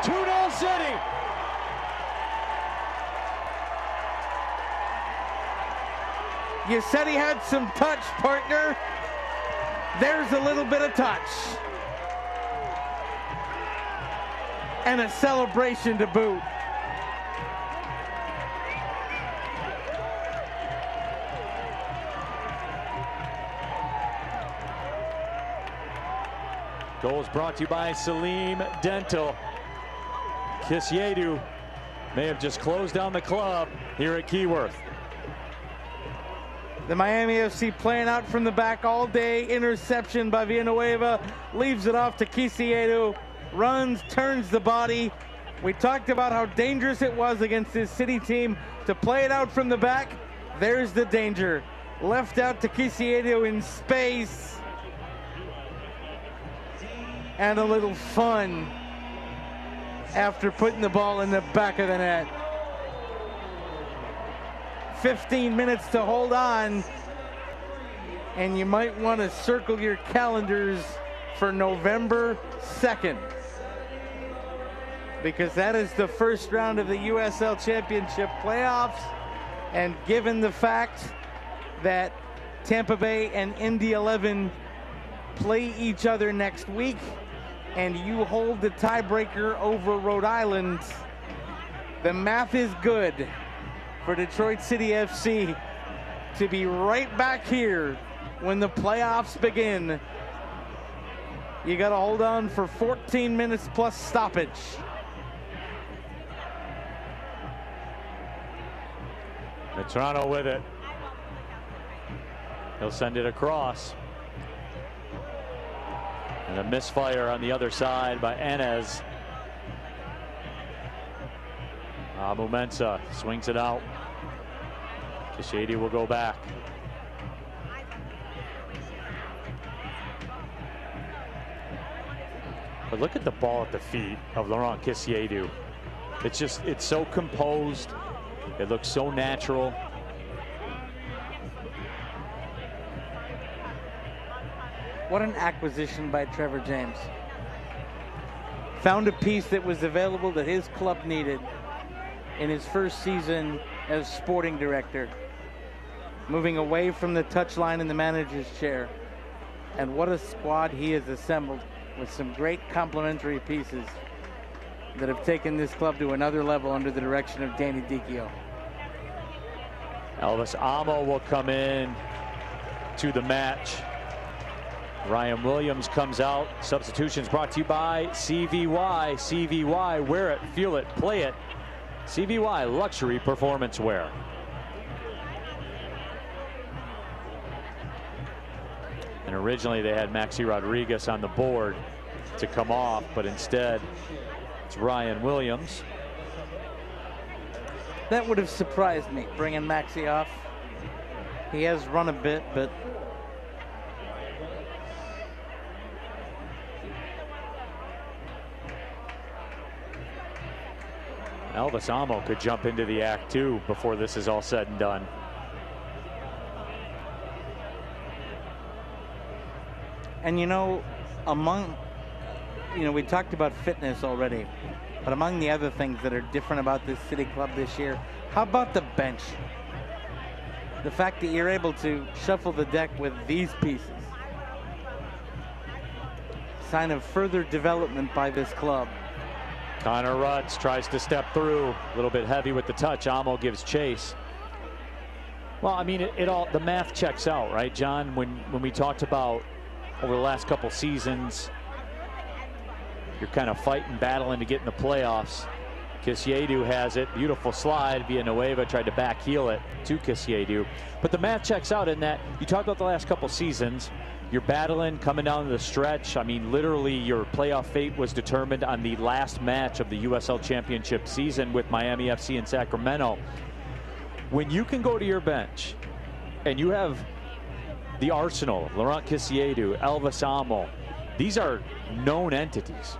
2-0 City. You said he had some touch, partner. There's a little bit of touch. And a celebration to boot. Goals brought to you by Salim Dental. Kisiedu may have just closed down the club here at Keyworth. The Miami FC playing out from the back all day. Interception by Villanueva. Leaves it off to Kisiedu. Runs, turns the body. We talked about how dangerous it was against this City team to play it out from the back. There's the danger. Left out to Kisiedu in space. And a little fun after putting the ball in the back of the net. 15 minutes to hold on, and you might want to circle your calendars for November 2nd, because that is the first round of the USL Championship playoffs. And given the fact that Tampa Bay and Indy 11 play each other next week, and you hold the tiebreaker over Rhode Island, the math is good for Detroit City FC to be right back here when the playoffs begin. You got to hold on for 14 minutes plus stoppage. Toronto with it. He'll send it across. And a misfire on the other side by Enes. Mumensa swings it out. Kishedi will go back. But look at the ball at the feet of Laurent Kishedi. It's so composed. It looks so natural. What an acquisition by Trevor James. Found a piece that was available that his club needed in his first season as sporting director, moving away from the touchline in the manager's chair. And what a squad he has assembled with some great complementary pieces that have taken this club to another level under the direction of Danny Dicchio. Elvis Amo will come in to the match. Ryan Williams comes out. Substitutions brought to you by CVY. CVY, wear it, feel it, play it. CVY luxury performance wear. And originally they had Maxi Rodriguez on the board to come off, but instead it's Ryan Williams. That would have surprised me, bringing Maxi off. He has run a bit, but Elvis Amo could jump into the act too before this is all said and done. And you know, we talked about fitness already, but among the other things that are different about this City Club this year, how about the bench? The fact that you're able to shuffle the deck with these pieces. Sign of further development by this club. Connor Rutz tries to step through, a little bit heavy with the touch. Amo gives chase. Well, I mean, the math checks out, right, John? When we talked about over the last couple seasons, you're kind of fighting, battling to get in the playoffs. Kishedi has it, beautiful slide. Villanueva tried to back heel it to Kishedi. But the math checks out in that you talked about the last couple seasons. You're battling, coming down the stretch. I mean, literally, your playoff fate was determined on the last match of the USL Championship season with Miami FC in Sacramento. When you can go to your bench and you have the arsenal, Laurent Kishedi, Elvis Amo, these are known entities,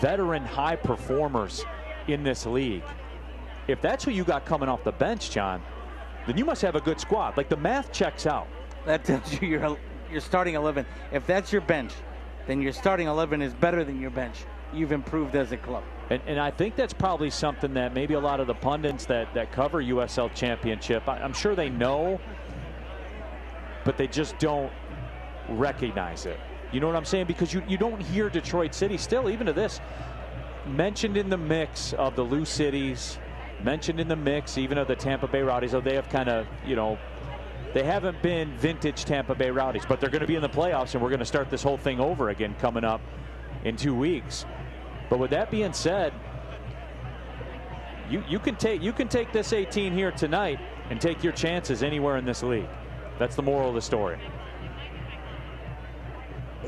veteran high performers in this league. If that's who you got coming off the bench, John, then you must have a good squad. Like, the math checks out. That tells you your starting 11. If that's your bench, then your starting 11 is better than your bench. You've improved as a club. And I think that's probably something that maybe a lot of the pundits that cover USL Championship, I'm sure they know, but they just don't recognize it. You know what I'm saying? Because you don't hear Detroit City still, even to this, mentioned in the mix of the Lou Cities, mentioned in the mix even of the Tampa Bay Rowdies. So they have kind of, they haven't been vintage Tampa Bay Rowdies, but they're going to be in the playoffs, and we're going to start this whole thing over again coming up in 2 weeks. But with that being said, you can take this 18 here tonight and take your chances anywhere in this league. That's the moral of the story.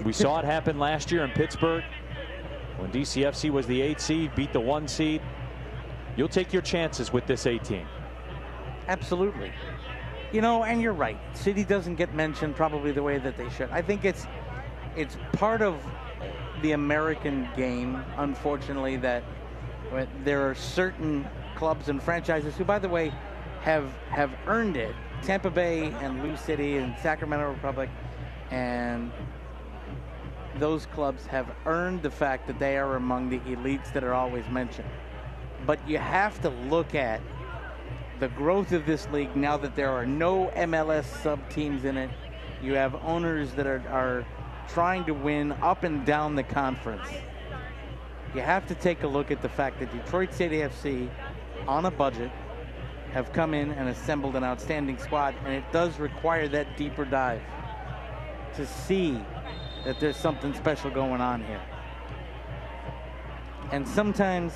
We saw it happen last year in Pittsburgh when DCFC was the 8 seed, beat the 1 seed. You'll take your chances with this 18. Absolutely. And you're right. City doesn't get mentioned probably the way that they should. I think it's part of the American game, unfortunately, that there are certain clubs and franchises who, by the way, have earned it. Tampa Bay and Lou City and Sacramento Republic, and those clubs have earned the fact that they are among the elites that are always mentioned. But you have to look at the growth of this league now that there are no MLS sub-teams in it. You have owners that are trying to win up and down the conference. You have to take a look at the fact that Detroit City FC, on a budget, have come in and assembled an outstanding squad, and it does require that deeper dive to see that there's something special going on here. And sometimes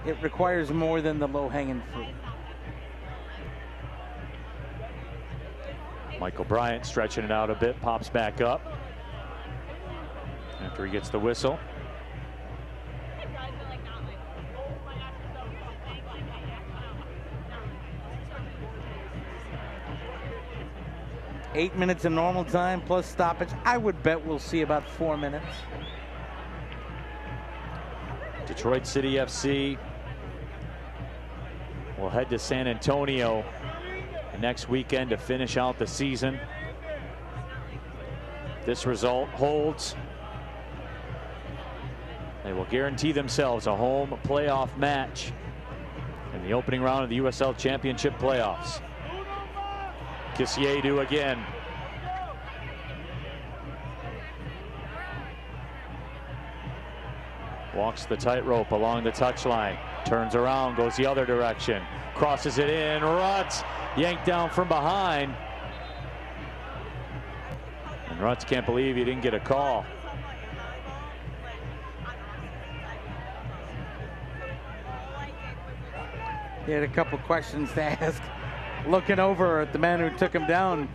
it requires more than the low-hanging fruit. Michael Bryant stretching it out a bit, pops back up. And after he gets the whistle. Eight minutes in normal time plus stoppage. I would bet we'll see about 4 minutes. Detroit City FC will head to San Antonio next weekend to finish out the season. This result holds, they will guarantee themselves a home playoff match in the opening round of the USL Championship playoffs. Kisiedu again. Walks the tightrope along the touchline. Turns around, goes the other direction. Crosses it in. Rutz yanked down from behind. And Rutz can't believe he didn't get a call. He had a couple questions to ask. Looking over at the man who took him down.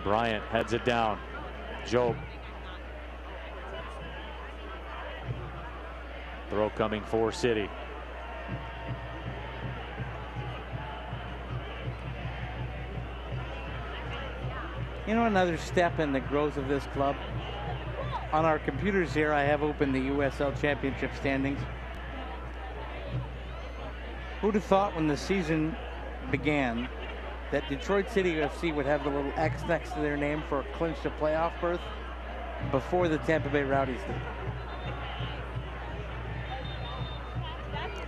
Bryant heads it down. Joe. Throw coming for City. You know, another step in the growth of this club. On our computers here, I have opened the USL Championship standings. Who'd have thought when the season began that Detroit City FC would have the little X next to their name for a clinched a playoff berth before the Tampa Bay Rowdies did?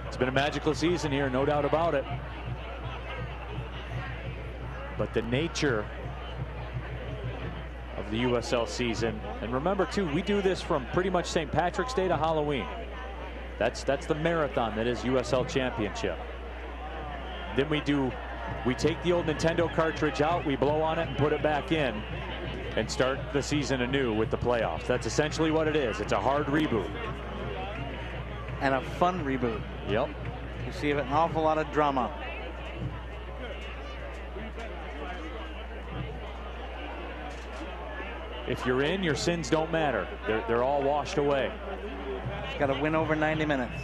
It's been a magical season here, no doubt about it. But the nature of the USL season, and remember too, we do this from pretty much St. Patrick's Day to Halloween. That's the marathon that is USL Championship. Then we take the old Nintendo cartridge out, we blow on it and put it back in and start the season anew with the playoffs. That's essentially what it is. It's a hard reboot. And a fun reboot. Yep. You see an awful lot of drama. If you're in, your sins don't matter. They're all washed away. It's got to win over 90 minutes.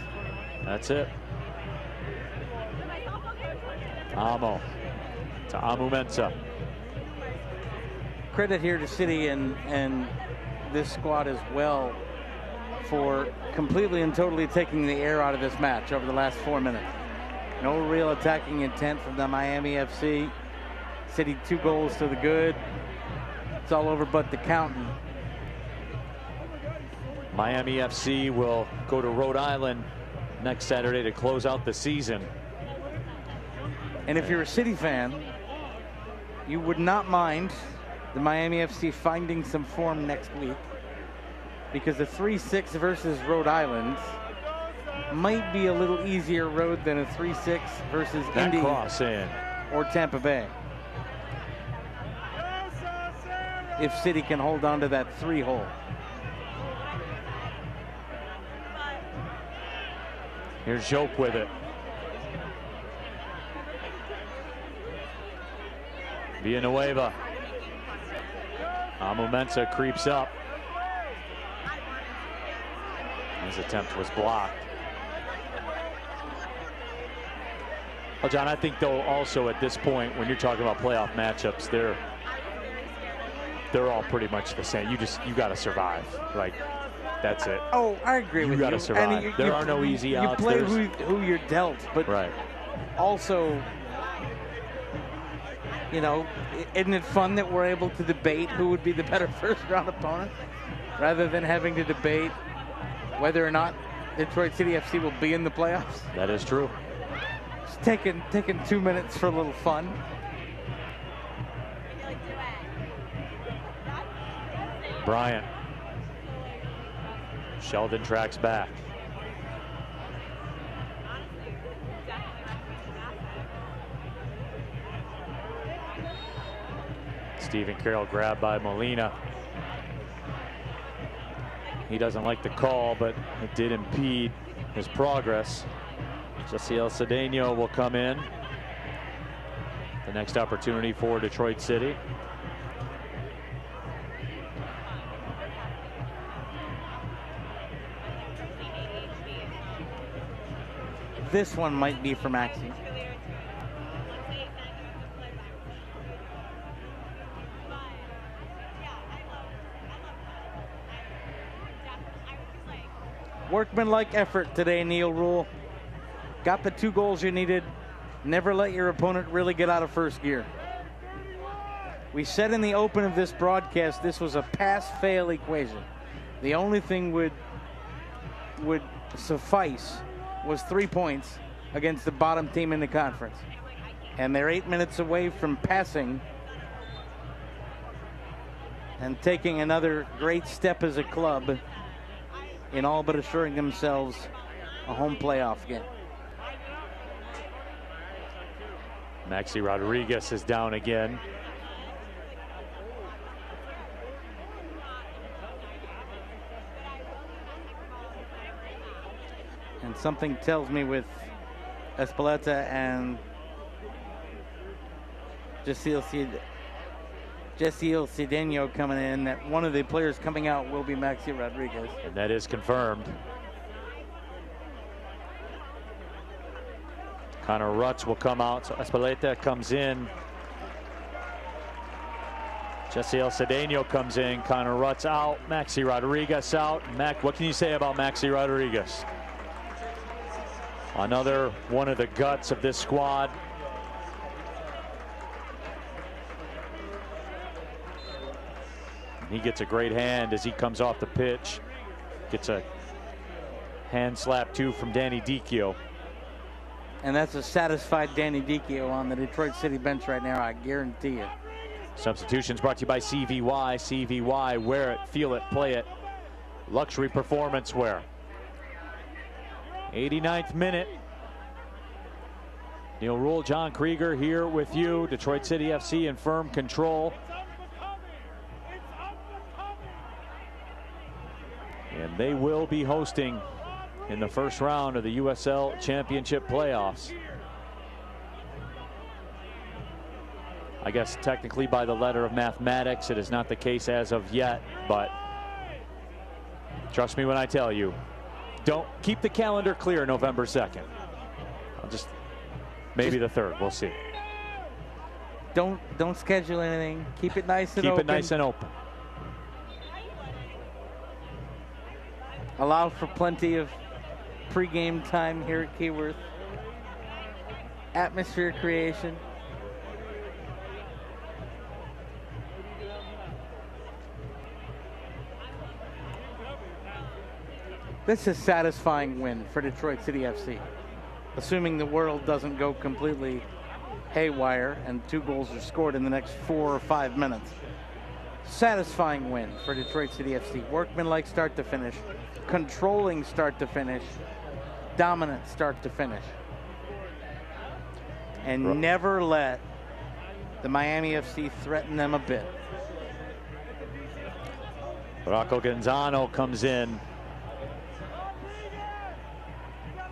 That's it. Amo to Amu Mensah. Credit here to City and this squad as well for completely and totally taking the air out of this match over the last 4 minutes. No real attacking intent from the Miami FC. City 2 goals to the good. It's all over but the counting. Miami FC will go to Rhode Island next Saturday to close out the season. And if you're a City fan, you would not mind the Miami FC finding some form next week, because the 3-6 versus Rhode Island might be a little easier road than a 3-6 versus Indy or Tampa Bay. If City can hold on to that 3-hole. Here's Jope with it. Villanueva. Amu Mensah creeps up. His attempt was blocked. Well, John, I think though also at this point, when you're talking about playoff matchups, they're all pretty much the same. You got to survive. Like, that's it. Oh, I agree with you. You got to survive. There are no easy outs. You play who you're dealt, but right. Also, you know, isn't it fun that we're able to debate who would be the better first-round opponent, rather than having to debate whether or not Detroit City FC will be in the playoffs? That is true. Just taking 2 minutes for a little fun. Bryant. Sheldon tracks back. Stephen Carroll grabbed by Molina. He doesn't like the call, but it did impede his progress. Josiel Cedeno will come in. The next opportunity for Detroit City. This one might be for Maxi. Workmanlike effort today, Neil Rule. Got the 2 goals you needed. Never let your opponent really get out of first gear. We said in the open of this broadcast this was a pass-fail equation. The only thing would suffice was 3 points against the bottom team in the conference. And they're 8 minutes away from passing and taking another great step as a club in all but assuring themselves a home playoff game. Maxi Rodriguez is down again. And something tells me with Espeleta and Jessiel Cedeno coming in that one of the players coming out will be Maxi Rodriguez. And that is confirmed. Connor Rutz will come out, so Espeleta comes in. Jessiel Cedeno comes in, Connor Rutz out, Maxi Rodriguez out. Mac, what can you say about Maxi Rodriguez? Another one of the guts of this squad. He gets a great hand as he comes off the pitch. Gets a hand slap too from Danny Dicchio. And that's a satisfied Danny Dicchio on the Detroit City bench right now, I guarantee you. Substitutions brought to you by CVY. CVY, wear it, feel it, play it. Luxury performance wear. 89th minute. Neil Rule, John Krieger here with you. Detroit City FC in firm control. And they will be hosting in the first round of the USL Championship playoffs. I guess technically by the letter of mathematics, it is not the case as of yet, but trust me when I tell you, don't keep the calendar clear November 2nd. I'll just, maybe the 3rd, we'll see. Don't schedule anything. Keep it nice and open. Keep it nice and open. Allow for plenty of pre-game time here at Keyworth. Atmosphere creation. This is a satisfying win for Detroit City FC. Assuming the world doesn't go completely haywire and 2 goals are scored in the next 4 or 5 minutes. Satisfying win for Detroit City FC. Workmanlike start to finish. Controlling start to finish. Dominant start to finish. And never let the Miami FC threaten them a bit. Rocco Gonzano comes in.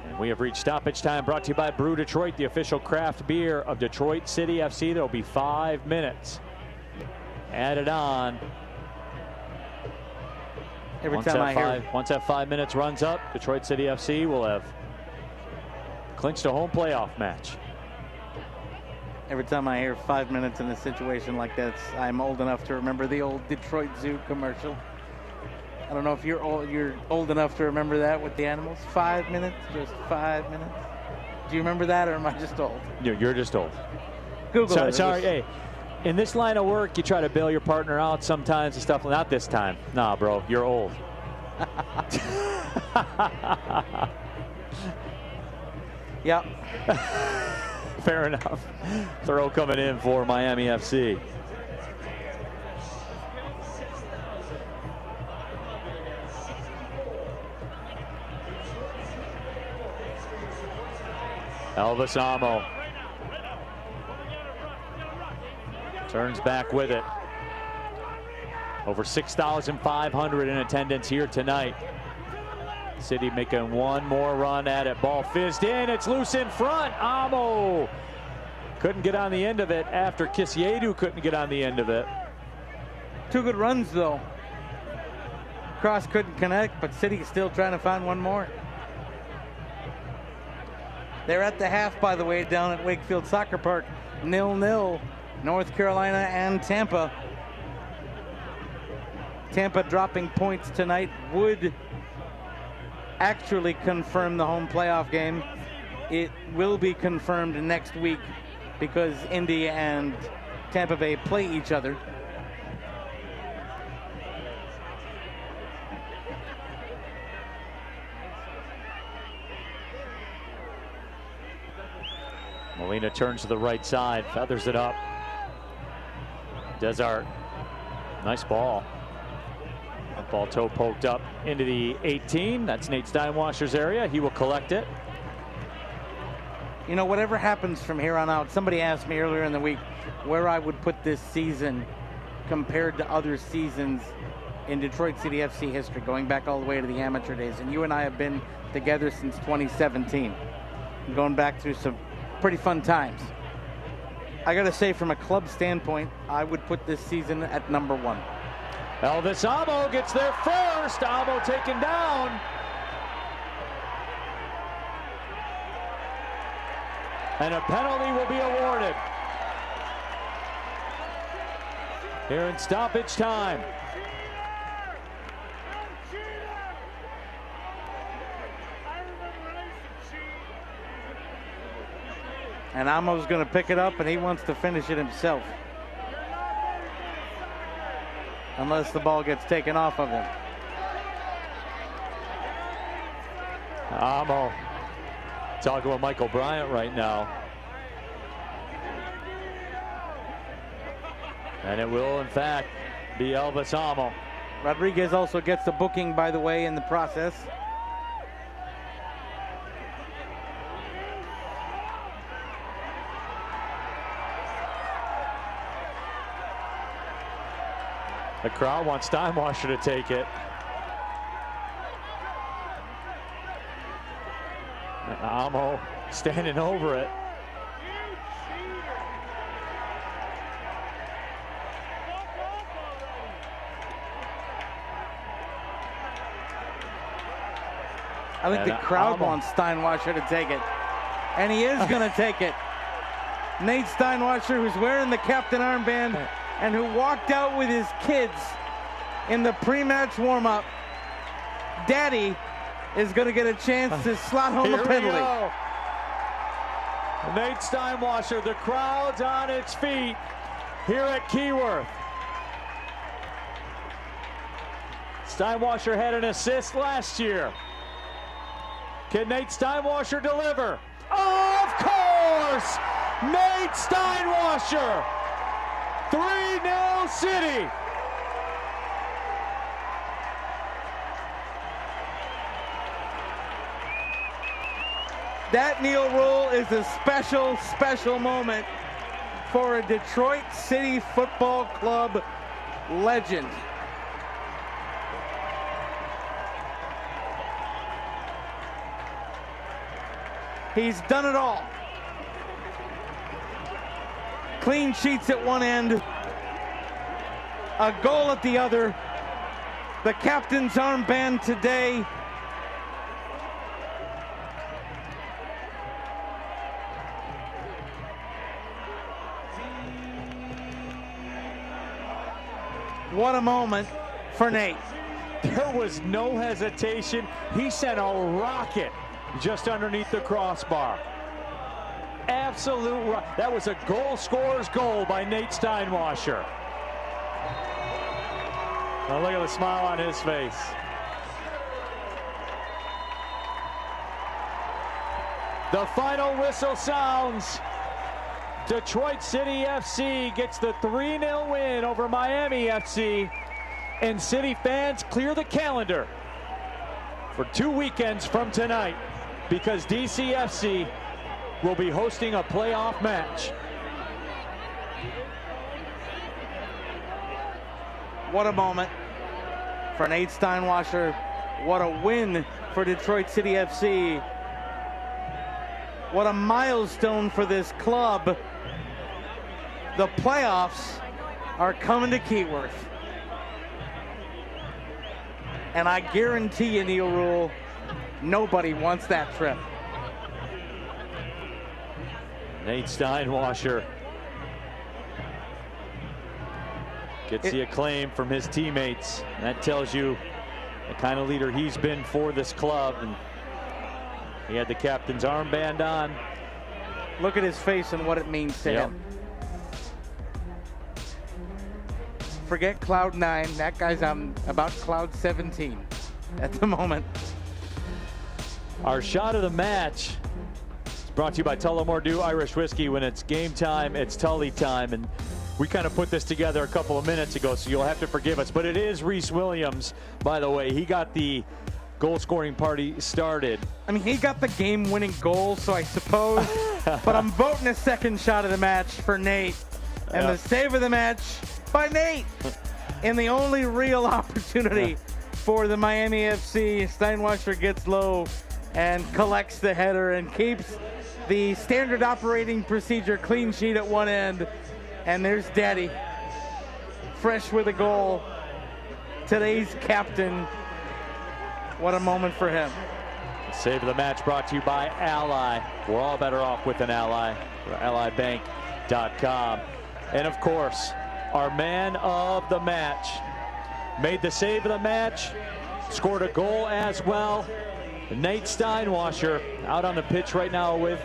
And we have reached stoppage time, brought to you by Brew Detroit, the official craft beer of Detroit City FC. There will be 5 minutes added on. Once that 5 minutes runs up, Detroit City FC will have clinched a home playoff match. Every time I hear 5 minutes in a situation like that, I'm old enough to remember the old Detroit Zoo commercial. I don't know if you're old enough to remember that with the animals. 5 minutes, just 5 minutes. Do you remember that, or am I just old? You're just old. Google it. Sorry, hey. In this line of work, you try to bail your partner out sometimes and stuff. Not this time. Nah, bro, you're old. Yep. Fair enough. Throw coming in for Miami FC. Elvis Amo turns back with it. Over 6,500 in attendance here tonight. City making one more run at it. Ball fizzed in. It's loose in front. Amo Couldn't get on the end of it after Kisiedu couldn't get on the end of it. 2 good runs, though. Cross couldn't connect, but City still trying to find one more. They're at the half, by the way, down at Wakefield Soccer Park. 0-0, North Carolina and Tampa. Tampa dropping points tonight would actually confirm the home playoff game. It will be confirmed next week because Indy and Tampa Bay play each other. Molina turns to the right side, feathers it up. Desart, nice ball. That ball toe poked up into the 18. That's Nate Steinwasser's area. He will collect it. You know, whatever happens from here on out, somebody asked me earlier in the week where I would put this season compared to other seasons in Detroit City FC history, going back all the way to the amateur days. And you and I have been together since 2017, going back through some pretty fun times. I gotta say, from a club standpoint, I would put this season at number 1. Elvis Amo gets there first. Amo taken down. And a penalty will be awarded here in stoppage time. And Amo's going to pick it up, and he wants to finish it himself. Unless the ball gets taken off of him. Amo talking with Michael Bryant right now. And it will, in fact, be Elvis Amo. Rodriguez also gets the booking, by the way, in the process. The crowd wants Steinwasser to take it. And Amo standing over it. I think the crowd wants Steinwasser to take it. And he is going to take it. Nate Steinwasser, who's wearing the captain armband and who walked out with his kids in the pre-match warm-up. Daddy is going to get a chance to slot home a penalty. Nate Steinwasser, the crowd's on its feet here at Keyworth. Steinwasser had an assist last year. Can Nate Steinwasser deliver? Of course! Nate Steinwasser! 3-0 City! That kneel roll is a special, special moment for a Detroit City Football Club legend. He's done it all. Clean sheets at one end, a goal at the other, the captain's armband today. What a moment for Nate. There was no hesitation. He sent a rocket just underneath the crossbar. Absolute, that was a goal scorer's goal by Nate Steinwasser. Now look at the smile on his face. The final whistle sounds. Detroit City FC gets the 3-0 win over Miami FC, and City fans clear the calendar for 2 weekends from tonight because DCFC will be hosting a playoff match. What a moment for Nate Steinwasser. What a win for Detroit City FC. What a milestone for this club The playoffs are coming to Keyworth. And I guarantee you, Neil Rule, nobody wants that trip. Nate Steinwasser gets the acclaim from his teammates. And that tells you the kind of leader he's been for this club. And he had the captain's armband on. Look at his face and what it means to him. Forget cloud 9. That guy's on about cloud 17 at the moment. Our shot of the match is brought to you by Tullamore Dew Irish Whiskey. When it's game time, it's Tully time. And we kind of put this together a couple of minutes ago, so you'll have to forgive us. But it is Reese Williams, by the way. He got the goal-scoring party started. I mean, he got the game-winning goal, so I suppose. But I'm voting a second shot of the match for Nate. And the save of the match by Nate. And the only real opportunity for the Miami FC. Steinwasser gets low and collects the header and keeps the standard operating procedure clean sheet at one end. And there's Daddy, fresh with a goal. Today's captain. What a moment for him. Save of the match brought to you by Ally. We're all better off with an Ally. AllyBank.com. And of course, our man of the match made the save of the match, scored a goal as well. Nate Steinwasser out on the pitch right now with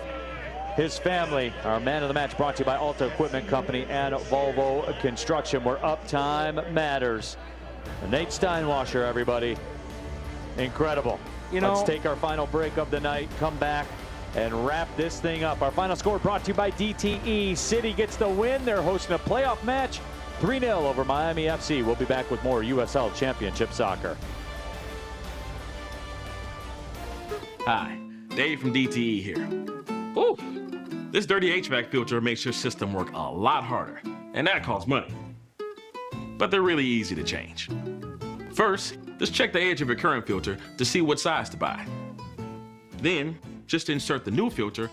his family. Our man of the match brought to you by Alta Equipment Company and Volvo Construction, where uptime matters. Nate Steinwasser, everybody. Incredible. You know, let's take our final break of the night, come back and wrap this thing up. Our final score brought to you by DTE. City gets the win. They're hosting a playoff match, 3-0 over Miami FC. We'll be back with more USL Championship soccer. Hi, Dave from DTE here. Ooh, this dirty HVAC filter makes your system work a lot harder, and that costs money. But they're really easy to change. First, just check the edge of your current filter to see what size to buy. Then, just insert the new filter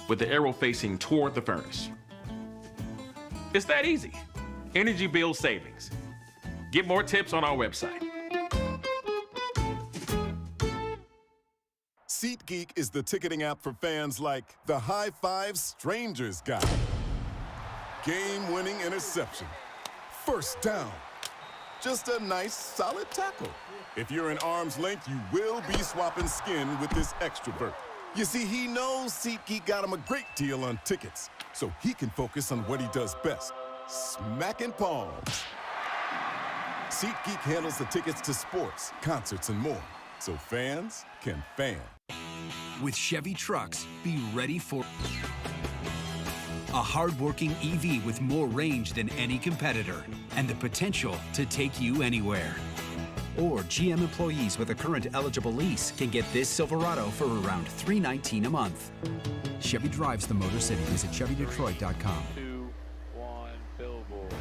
with the arrow facing toward the furnace. It's that easy. Energy bill savings. Get more tips on our website. SeatGeek is the ticketing app for fans like the High Five Strangers guy. Game-winning interception. First down. Just a nice, solid tackle. If you're in arm's length, you will be swapping skin with this extrovert. You see, he knows SeatGeek got him a great deal on tickets, so he can focus on what he does best, smacking palms. SeatGeek handles the tickets to sports, concerts, and more, so fans can fan. With Chevy trucks, be ready for a hard-working EV with more range than any competitor and the potential to take you anywhere. Or GM employees with a current eligible lease can get this Silverado for around $319 a month. Chevy drives the Motor City. Visit ChevyDetroit.com. 2, 1, billboard.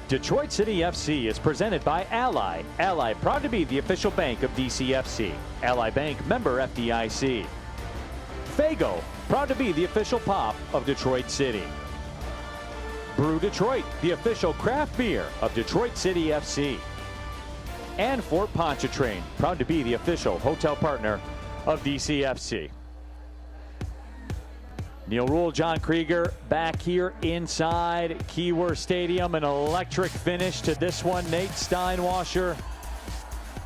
Detroit City FC is presented by Ally. Ally, proud to be the official bank of DCFC. Ally Bank, member FDIC. Faygo, proud to be the official pop of Detroit City. Brew Detroit, the official craft beer of Detroit City FC. And Fort Pontchartrain, proud to be the official hotel partner of DCFC. Neil Rule, John Krieger back here inside Keyworth Stadium. An electric finish to this one. Nate Steinwasser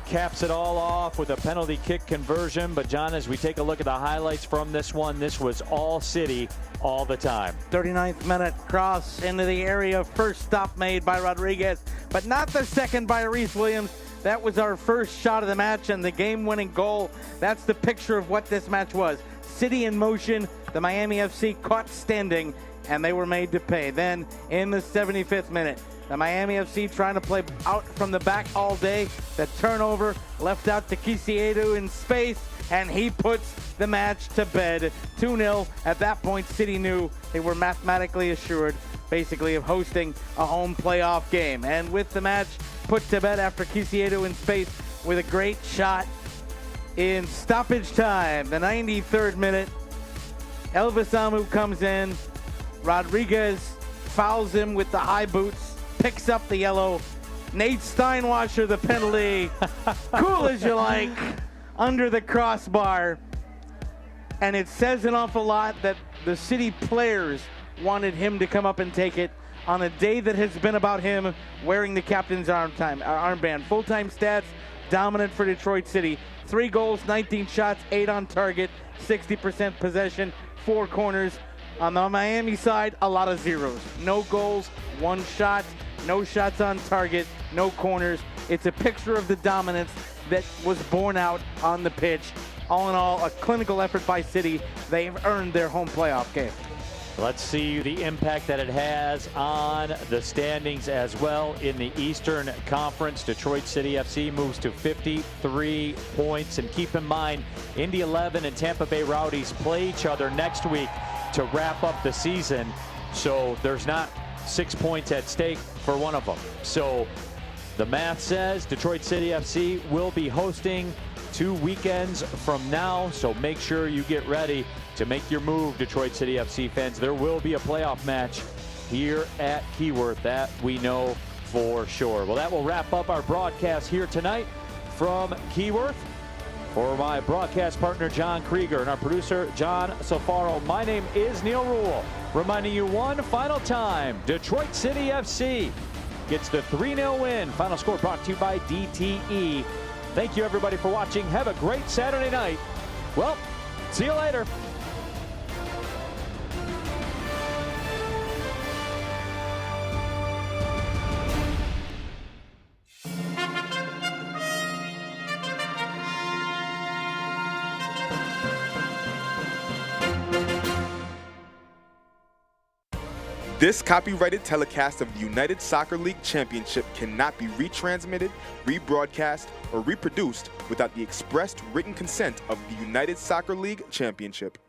caps it all off with a penalty kick conversion. But John, as we take a look at the highlights from this one, this was all City all the time. 39th minute cross into the area. First stop made by Rodriguez, but not the second by Reese Williams. That was our first shot of the match and the game-winning goal. That's the picture of what this match was. City in motion, the Miami FC caught standing, and they were made to pay. Then in the 75th minute, the Miami FC trying to play out from the back all day. The turnover left out to Kisiedu in space, and he puts the match to bed. 2-0. At that point, City knew they were mathematically assured, basically, of hosting a home playoff game. And with the match put to bed after Kisiedu in space with a great shot in stoppage time, the 93rd minute, Elvis Amu comes in. Rodriguez fouls him with the high boots, picks up the yellow. Nate Steinwasser, the penalty. Cool as you like, under the crossbar. And it says an awful lot that the City players wanted him to come up and take it on a day that has been about him wearing the captain's armband. Full-time stats, dominant for Detroit City. 3 goals, 19 shots, 8 on target, 60% possession, 4 corners. On the Miami side, a lot of zeros. No goals, 1 shot, no shots on target, no corners. It's a picture of the dominance that was borne out on the pitch. All in all, a clinical effort by City. They've earned their home playoff game. Let's see the impact that it has on the standings as well in the Eastern Conference. Detroit City FC moves to 53 points. And keep in mind, Indy 11 and Tampa Bay Rowdies play each other next week to wrap up the season. So there's not 6 points at stake for one of them. So the math says Detroit City FC will be hosting 2 weekends from now. So make sure you get ready to make your move, Detroit City FC fans. There will be a playoff match here at Keyworth, that we know for sure. Well, that will wrap up our broadcast here tonight from Keyworth. For my broadcast partner, John Krieger, and our producer, John Safaro, my name is Neil Rule, reminding you one final time, Detroit City FC gets the 3-0 win. Final score brought to you by DTE. Thank you, everybody, for watching. Have a great Saturday night. Well, see you later. This copyrighted telecast of the United Soccer League Championship cannot be retransmitted, rebroadcast, or reproduced without the expressed written consent of the United Soccer League Championship.